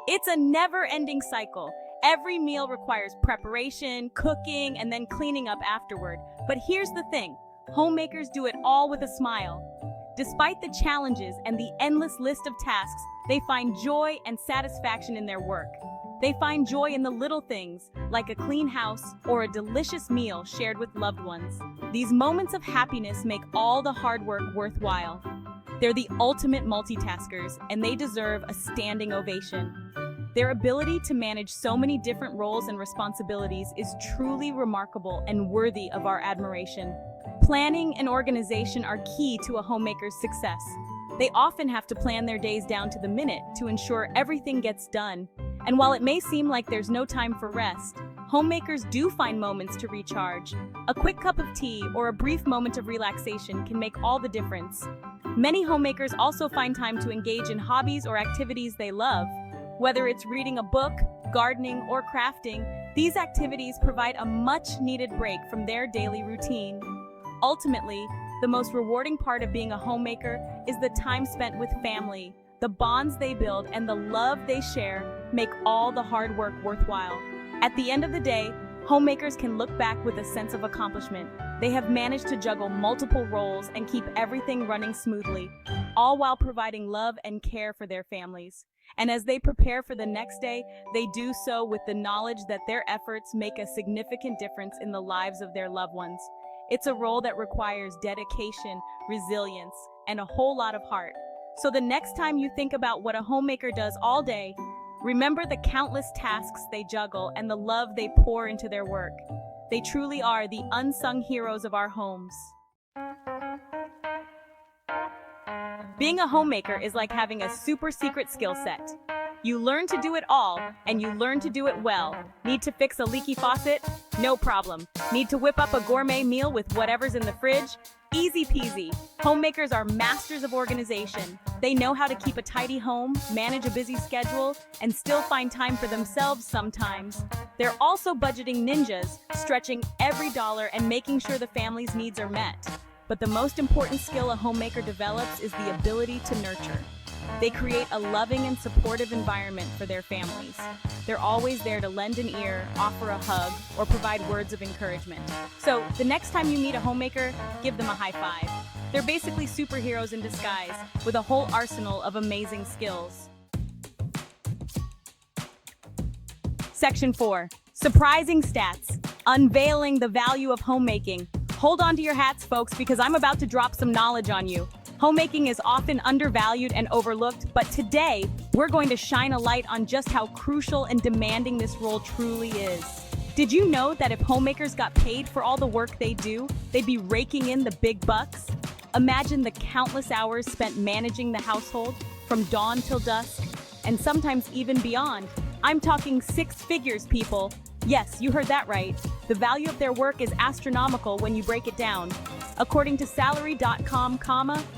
It's a never-ending cycle. Every meal requires preparation, cooking, and then cleaning up afterward. But here's the thing, homemakers do it all with a smile. Despite the challenges and the endless list of tasks, they find joy and satisfaction in their work. They find joy in the little things, like a clean house or a delicious meal shared with loved ones. These moments of happiness make all the hard work worthwhile. They're the ultimate multitaskers, and they deserve a standing ovation. Their ability to manage so many different roles and responsibilities is truly remarkable and worthy of our admiration. Planning and organization are key to a homemaker's success. They often have to plan their days down to the minute to ensure everything gets done. And while it may seem like there's no time for rest, homemakers do find moments to recharge. A quick cup of tea or a brief moment of relaxation can make all the difference. Many homemakers also find time to engage in hobbies or activities they love. Whether it's reading a book, gardening, or crafting, these activities provide a much-needed break from their daily routine. Ultimately, the most rewarding part of being a homemaker is the time spent with family. The bonds they build and the love they share make all the hard work worthwhile. At the end of the day, homemakers can look back with a sense of accomplishment. They have managed to juggle multiple roles and keep everything running smoothly, all while providing love and care for their families. And as they prepare for the next day, they do so with the knowledge that their efforts make a significant difference in the lives of their loved ones. It's a role that requires dedication, resilience, and a whole lot of heart. So the next time you think about what a homemaker does all day, remember the countless tasks they juggle and the love they pour into their work. They truly are the unsung heroes of our homes. Being a homemaker is like having a super secret skill set. You learn to do it all, and you learn to do it well. Need to fix a leaky faucet? No problem. Need to whip up a gourmet meal with whatever's in the fridge? Easy peasy. Homemakers are masters of organization. They know how to keep a tidy home, manage a busy schedule, and still find time for themselves sometimes. They're also budgeting ninjas, stretching every dollar and making sure the family's needs are met. But the most important skill a homemaker develops is the ability to nurture. They create a loving and supportive environment for their families. They're always there to lend an ear, offer a hug, or provide words of encouragement. So the next time you meet a homemaker, give them a high five. They're basically superheroes in disguise, with a whole arsenal of amazing skills. Section 4. Surprising stats. Unveiling the value of homemaking. Hold on to your hats, folks, because I'm about to drop some knowledge on you. Homemaking is often undervalued and overlooked, but today, we're going to shine a light on just how crucial and demanding this role truly is. Did you know that if homemakers got paid for all the work they do, they'd be raking in the big bucks? Imagine the countless hours spent managing the household, from dawn till dusk, and sometimes even beyond. I'm talking 6 figures, people. Yes, you heard that right. The value of their work is astronomical when you break it down. According to salary.com,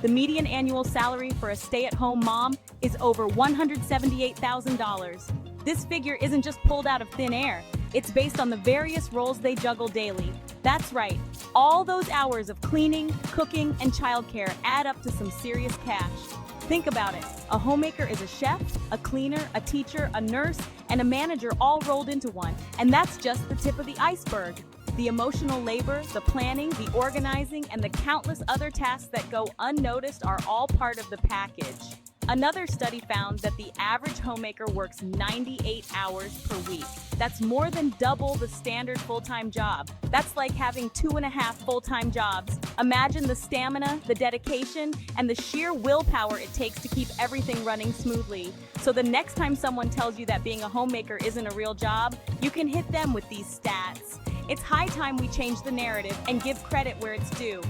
the median annual salary for a stay-at-home mom is over $178,000. This figure isn't just pulled out of thin air. It's based on the various roles they juggle daily. That's right. All those hours of cleaning, cooking, and childcare add up to some serious cash. Think about it. A homemaker is a chef, a cleaner, a teacher, a nurse, and a manager all rolled into one. And that's just the tip of the iceberg. The emotional labor, the planning, the organizing, and the countless other tasks that go unnoticed are all part of the package. Another study found that the average homemaker works 98 hours per week. That's more than double the standard full-time job. That's like having 2.5 full-time jobs. Imagine the stamina, the dedication, and the sheer willpower it takes to keep everything running smoothly. So the next time someone tells you that being a homemaker isn't a real job, you can hit them with these stats. It's high time we change the narrative and give credit where it's due.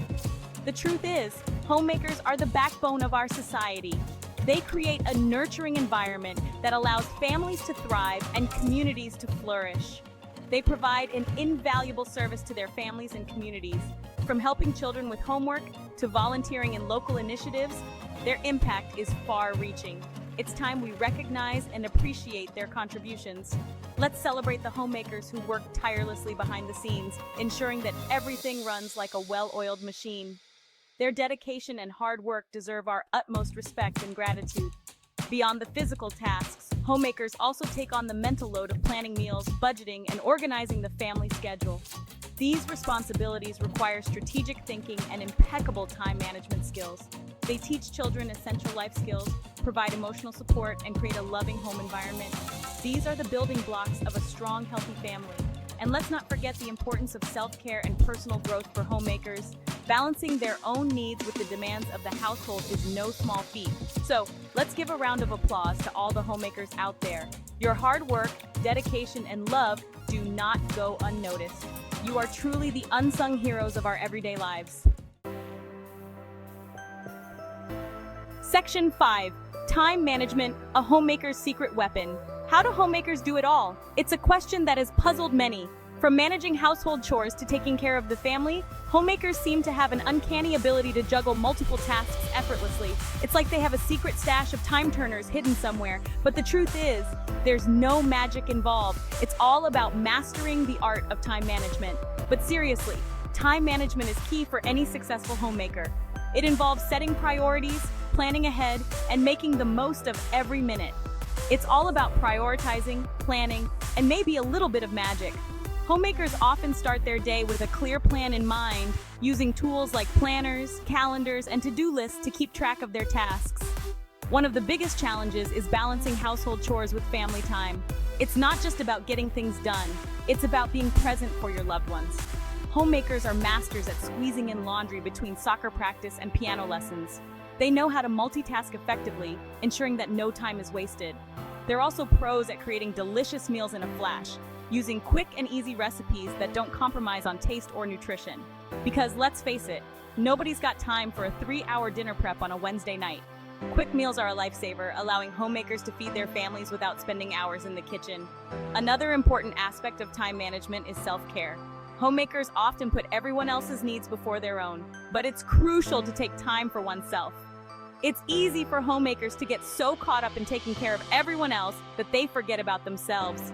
The truth is, homemakers are the backbone of our society. They create a nurturing environment that allows families to thrive and communities to flourish. They provide an invaluable service to their families and communities. From helping children with homework to volunteering in local initiatives, their impact is far-reaching. It's time we recognize and appreciate their contributions. Let's celebrate the homemakers who work tirelessly behind the scenes, ensuring that everything runs like a well-oiled machine. Their dedication and hard work deserve our utmost respect and gratitude. Beyond the physical tasks, homemakers also take on the mental load of planning meals, budgeting, and organizing the family schedule. These responsibilities require strategic thinking and impeccable time management skills. They teach children essential life skills, provide emotional support, and create a loving home environment. These are the building blocks of a strong, healthy family. And let's not forget the importance of self-care and personal growth for homemakers. Balancing their own needs with the demands of the household is no small feat. So, let's give a round of applause to all the homemakers out there. Your hard work, dedication, and love do not go unnoticed. You are truly the unsung heroes of our everyday lives. Section 5. Time management, a homemaker's secret weapon. How do homemakers do it all? It's a question that has puzzled many. From managing household chores to taking care of the family, homemakers seem to have an uncanny ability to juggle multiple tasks effortlessly. It's like they have a secret stash of time turners hidden somewhere. But the truth is, there's no magic involved. It's all about mastering the art of time management. But seriously, time management is key for any successful homemaker. It involves setting priorities, planning ahead, and making the most of every minute. It's all about prioritizing, planning, and maybe a little bit of magic. Homemakers often start their day with a clear plan in mind, using tools like planners, calendars, and to-do lists to keep track of their tasks. One of the biggest challenges is balancing household chores with family time. It's not just about getting things done, it's about being present for your loved ones. Homemakers are masters at squeezing in laundry between soccer practice and piano lessons. They know how to multitask effectively, ensuring that no time is wasted. They're also pros at creating delicious meals in a flash, using quick and easy recipes that don't compromise on taste or nutrition. Because let's face it, nobody's got time for a 3-hour dinner prep on a Wednesday night. Quick meals are a lifesaver, allowing homemakers to feed their families without spending hours in the kitchen. Another important aspect of time management is self-care. Homemakers often put everyone else's needs before their own, but it's crucial to take time for oneself. It's easy for homemakers to get so caught up in taking care of everyone else that they forget about themselves.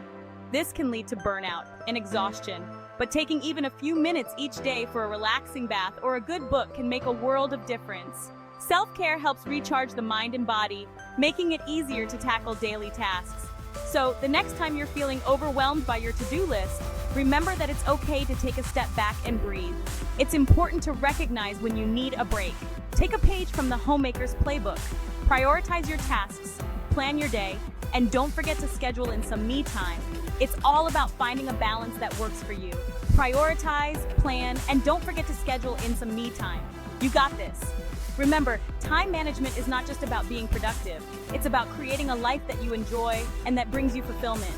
This can lead to burnout and exhaustion, but taking even a few minutes each day for a relaxing bath or a good book can make a world of difference. Self-care helps recharge the mind and body, making it easier to tackle daily tasks. So, the next time you're feeling overwhelmed by your to-do list, remember that it's okay to take a step back and breathe. It's important to recognize when you need a break. Take a page from the Homemaker's Playbook. Prioritize your tasks, plan your day, and don't forget to schedule in some me time. It's all about finding a balance that works for you. Prioritize, plan, and don't forget to schedule in some me time. You got this. Remember, time management is not just about being productive. It's about creating a life that you enjoy and that brings you fulfillment.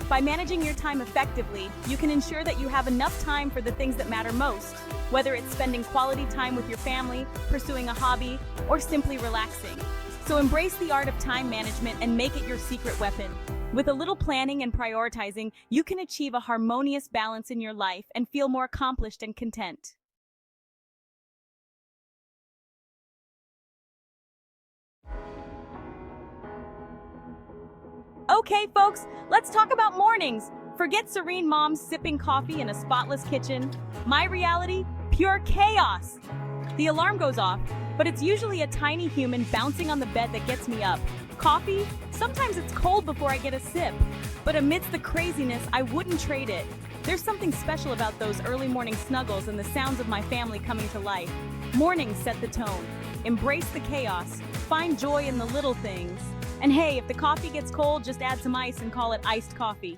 By managing your time effectively, you can ensure that you have enough time for the things that matter most, whether it's spending quality time with your family, pursuing a hobby, or simply relaxing. So embrace the art of time management and make it your secret weapon. With a little planning and prioritizing, you can achieve a harmonious balance in your life and feel more accomplished and content. Okay, folks, let's talk about mornings. Forget serene moms sipping coffee in a spotless kitchen. My reality? Pure chaos. The alarm goes off, but it's usually a tiny human bouncing on the bed that gets me up. Coffee? Sometimes it's cold before I get a sip. But amidst the craziness, I wouldn't trade it. There's something special about those early morning snuggles and the sounds of my family coming to life. Mornings set the tone. Embrace the chaos. Find joy in the little things. And hey, if the coffee gets cold, just add some ice and call it iced coffee.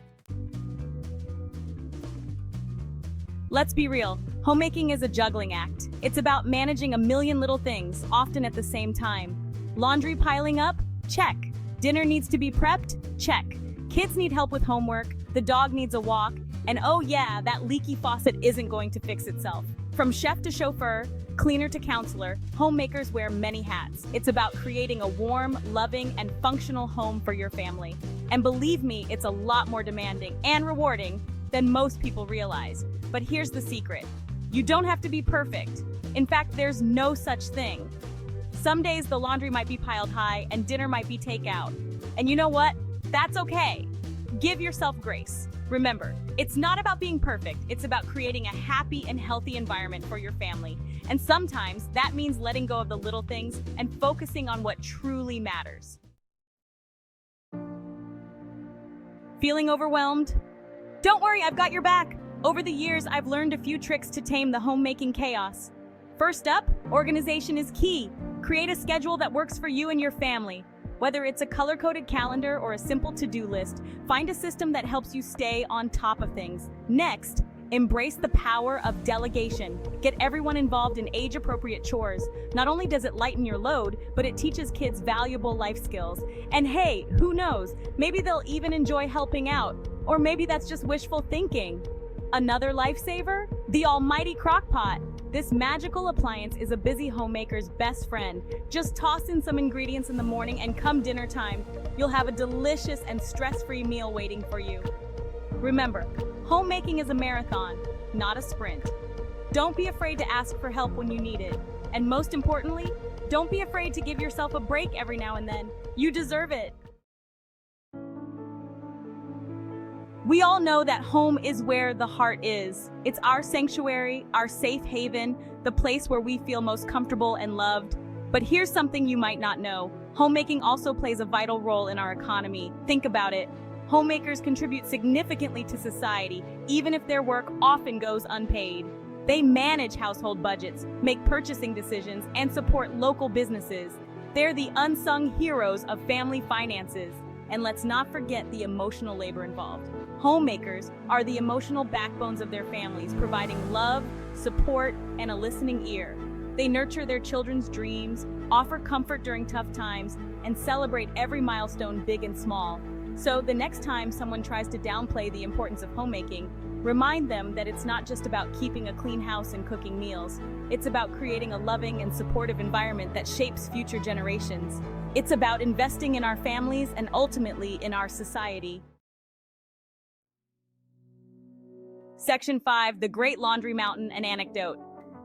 Let's be real. Homemaking is a juggling act. It's about managing a million little things, often at the same time. Laundry piling up? Check. Dinner needs to be prepped? Check. Kids need help with homework, the dog needs a walk, and oh yeah, that leaky faucet isn't going to fix itself. From chef to chauffeur, cleaner to counselor, homemakers wear many hats. It's about creating a warm, loving, and functional home for your family. And believe me, it's a lot more demanding and rewarding than most people realize. But here's the secret. You don't have to be perfect. In fact, there's no such thing. Some days the laundry might be piled high and dinner might be takeout. And you know what? That's okay. Give yourself grace. Remember, it's not about being perfect, it's about creating a happy and healthy environment for your family. And sometimes that means letting go of the little things and focusing on what truly matters. Feeling overwhelmed? Don't worry, I've got your back. Over the years, I've learned a few tricks to tame the homemaking chaos. First up, organization is key. Create a schedule that works for you and your family. Whether it's a color-coded calendar or a simple to-do list, find a system that helps you stay on top of things. Next, embrace the power of delegation. Get everyone involved in age-appropriate chores. Not only does it lighten your load, but it teaches kids valuable life skills. And hey, who knows? Maybe they'll even enjoy helping out. Or maybe that's just wishful thinking. Another lifesaver? The almighty crockpot. This magical appliance is a busy homemaker's best friend. Just toss in some ingredients in the morning and come dinner time, you'll have a delicious and stress-free meal waiting for you. Remember, homemaking is a marathon, not a sprint. Don't be afraid to ask for help when you need it. And most importantly, don't be afraid to give yourself a break every now and then. You deserve it. We all know that home is where the heart is. It's our sanctuary, our safe haven, the place where we feel most comfortable and loved. But here's something you might not know. Homemaking also plays a vital role in our economy. Think about it. Homemakers contribute significantly to society, even if their work often goes unpaid. They manage household budgets, make purchasing decisions, and support local businesses. They're the unsung heroes of family finances. And let's not forget the emotional labor involved. Homemakers are the emotional backbones of their families, providing love, support, and a listening ear. They nurture their children's dreams, offer comfort during tough times, and celebrate every milestone, big and small. So the next time someone tries to downplay the importance of homemaking, remind them that it's not just about keeping a clean house and cooking meals. It's about creating a loving and supportive environment that shapes future generations. It's about investing in our families and ultimately in our society. Section 5, the Great Laundry Mountain, an anecdote.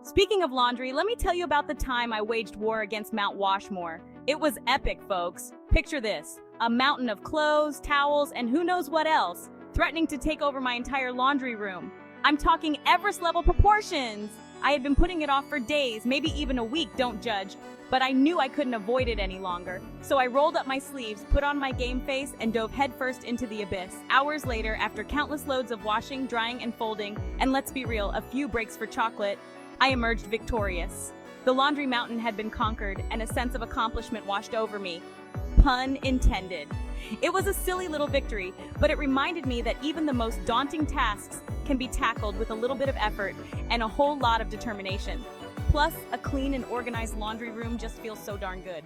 Speaking of laundry, let me tell you about the time I waged war against Mount Washmore. It was epic, folks. Picture this, a mountain of clothes, towels, and who knows what else, threatening to take over my entire laundry room. I'm talking Everest-level proportions. I had been putting it off for days, maybe even a week, don't judge. But I knew I couldn't avoid it any longer. So I rolled up my sleeves, put on my game face, and dove headfirst into the abyss. Hours later, after countless loads of washing, drying, and folding, and let's be real, a few breaks for chocolate, I emerged victorious. The laundry mountain had been conquered, and a sense of accomplishment washed over me. Pun intended. It was a silly little victory, but it reminded me that even the most daunting tasks can be tackled with a little bit of effort and a whole lot of determination. Plus, a clean and organized laundry room just feels so darn good.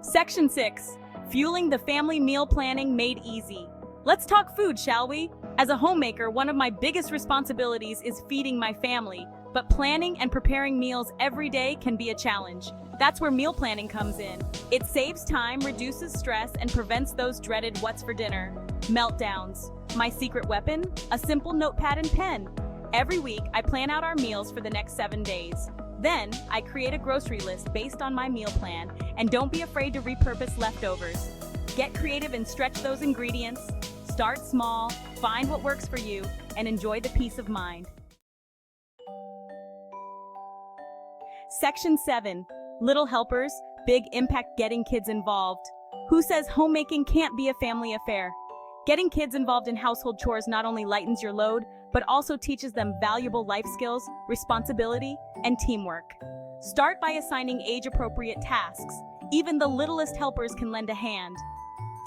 Section 6. Fueling the family meal planning made easy. Let's talk food, shall we? As a homemaker, one of my biggest responsibilities is feeding my family, but planning and preparing meals every day can be a challenge. That's where meal planning comes in. It saves time, reduces stress, and prevents those dreaded what's for dinner meltdowns. My secret weapon? A simple notepad and pen. Every week, I plan out our meals for the next 7 days. Then, I create a grocery list based on my meal plan, and don't be afraid to repurpose leftovers. Get creative and stretch those ingredients. Start small, find what works for you, and enjoy the peace of mind. Section 7. Little helpers, big impact getting kids involved. Who says homemaking can't be a family affair? Getting kids involved in household chores not only lightens your load, but also teaches them valuable life skills, responsibility, and teamwork. Start by assigning age-appropriate tasks. Even the littlest helpers can lend a hand.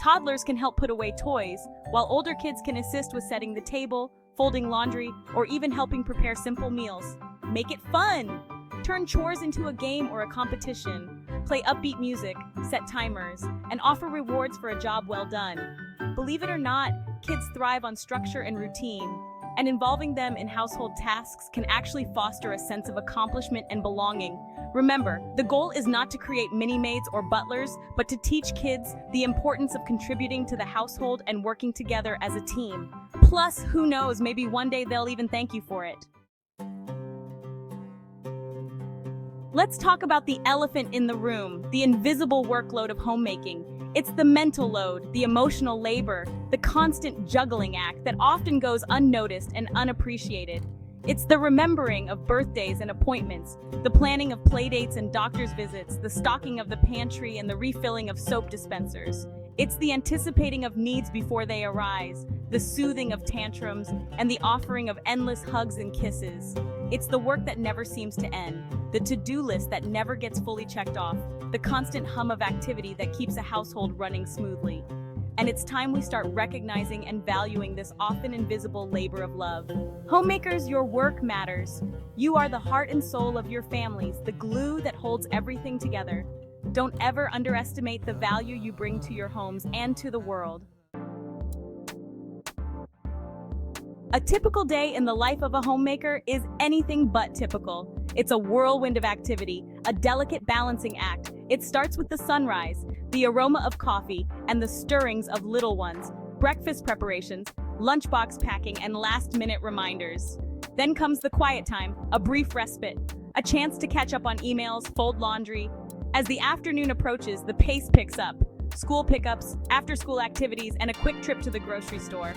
Toddlers can help put away toys, while older kids can assist with setting the table, folding laundry, or even helping prepare simple meals. Make it fun! Turn chores into a game or a competition. Play upbeat music, set timers, and offer rewards for a job well done. Believe it or not, kids thrive on structure and routine, and involving them in household tasks can actually foster a sense of accomplishment and belonging. Remember, the goal is not to create mini-maids or butlers, but to teach kids the importance of contributing to the household and working together as a team. Plus, who knows, maybe one day they'll even thank you for it. Let's talk about the elephant in the room, the invisible workload of homemaking. It's the mental load, the emotional labor, the constant juggling act that often goes unnoticed and unappreciated. It's the remembering of birthdays and appointments, the planning of playdates and doctor's visits, the stocking of the pantry and the refilling of soap dispensers. It's the anticipating of needs before they arise, the soothing of tantrums, and the offering of endless hugs and kisses. It's the work that never seems to end, the to-do list that never gets fully checked off, the constant hum of activity that keeps a household running smoothly. And it's time we start recognizing and valuing this often invisible labor of love. Homemakers, your work matters. You are the heart and soul of your families, the glue that holds everything together. Don't ever underestimate the value you bring to your homes and to the world. A typical day in the life of a homemaker is anything but typical. It's a whirlwind of activity, a delicate balancing act. It starts with the sunrise, the aroma of coffee, and the stirrings of little ones, breakfast preparations, lunchbox packing, and last-minute reminders. Then comes the quiet time, a brief respite, a chance to catch up on emails, fold laundry. As the afternoon approaches, the pace picks up. School pickups, after-school activities, and a quick trip to the grocery store.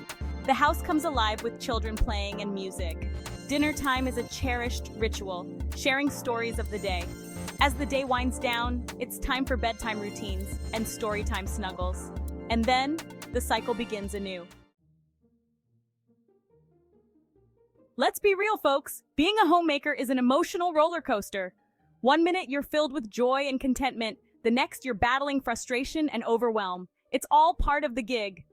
The house comes alive with children playing and music. Dinner time is a cherished ritual, sharing stories of the day. As the day winds down, it's time for bedtime routines and storytime snuggles. And then, the cycle begins anew. Let's be real, folks. Being a homemaker is an emotional roller coaster. One minute you're filled with joy and contentment, the next you're battling frustration and overwhelm. It's all part of the gig.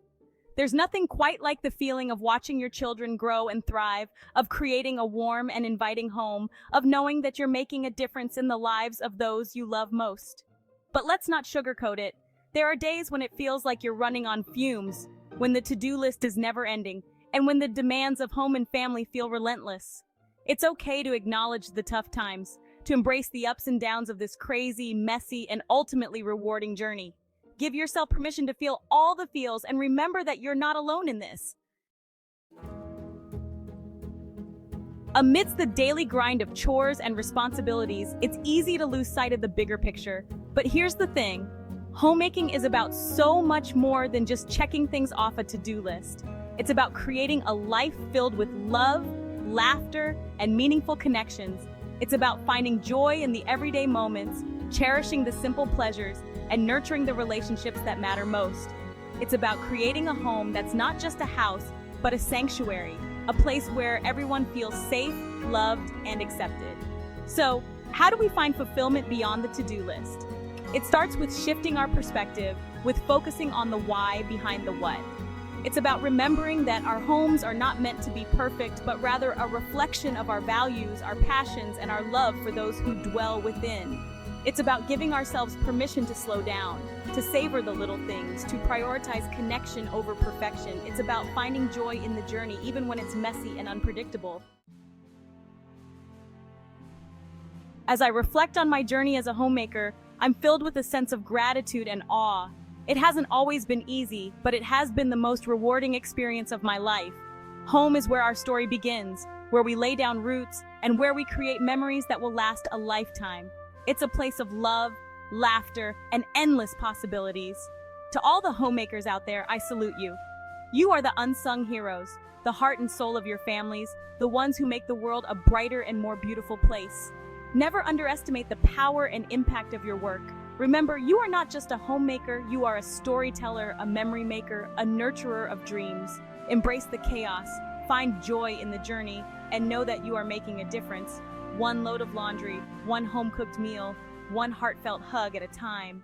There's nothing quite like the feeling of watching your children grow and thrive, of creating a warm and inviting home, of knowing that you're making a difference in the lives of those you love most. But let's not sugarcoat it. There are days when it feels like you're running on fumes, when the to-do list is never ending, and when the demands of home and family feel relentless. It's okay to acknowledge the tough times, to embrace the ups and downs of this crazy, messy, and ultimately rewarding journey. Give yourself permission to feel all the feels and remember that you're not alone in this. Amidst the daily grind of chores and responsibilities, it's easy to lose sight of the bigger picture. But here's the thing, homemaking is about so much more than just checking things off a to-do list. It's about creating a life filled with love, laughter, and meaningful connections. It's about finding joy in the everyday moments, cherishing the simple pleasures, and nurturing the relationships that matter most. It's about creating a home that's not just a house, but a sanctuary, a place where everyone feels safe, loved, and accepted. So, how do we find fulfillment beyond the to-do list? It starts with shifting our perspective, with focusing on the why behind the what. It's about remembering that our homes are not meant to be perfect, but rather a reflection of our values, our passions, and our love for those who dwell within. It's about giving ourselves permission to slow down, to savor the little things, to prioritize connection over perfection. It's about finding joy in the journey, even when it's messy and unpredictable. As I reflect on my journey as a homemaker, I'm filled with a sense of gratitude and awe. It hasn't always been easy, but it has been the most rewarding experience of my life. Home is where our story begins, where we lay down roots, and where we create memories that will last a lifetime. It's a place of love, laughter, and endless possibilities. To all the homemakers out there, I salute you. You are the unsung heroes, the heart and soul of your families, the ones who make the world a brighter and more beautiful place. Never underestimate the power and impact of your work. Remember, you are not just a homemaker, you are a storyteller, a memory maker, a nurturer of dreams. Embrace the chaos, find joy in the journey, and know that you are making a difference. One load of laundry, one home-cooked meal, one heartfelt hug at a time.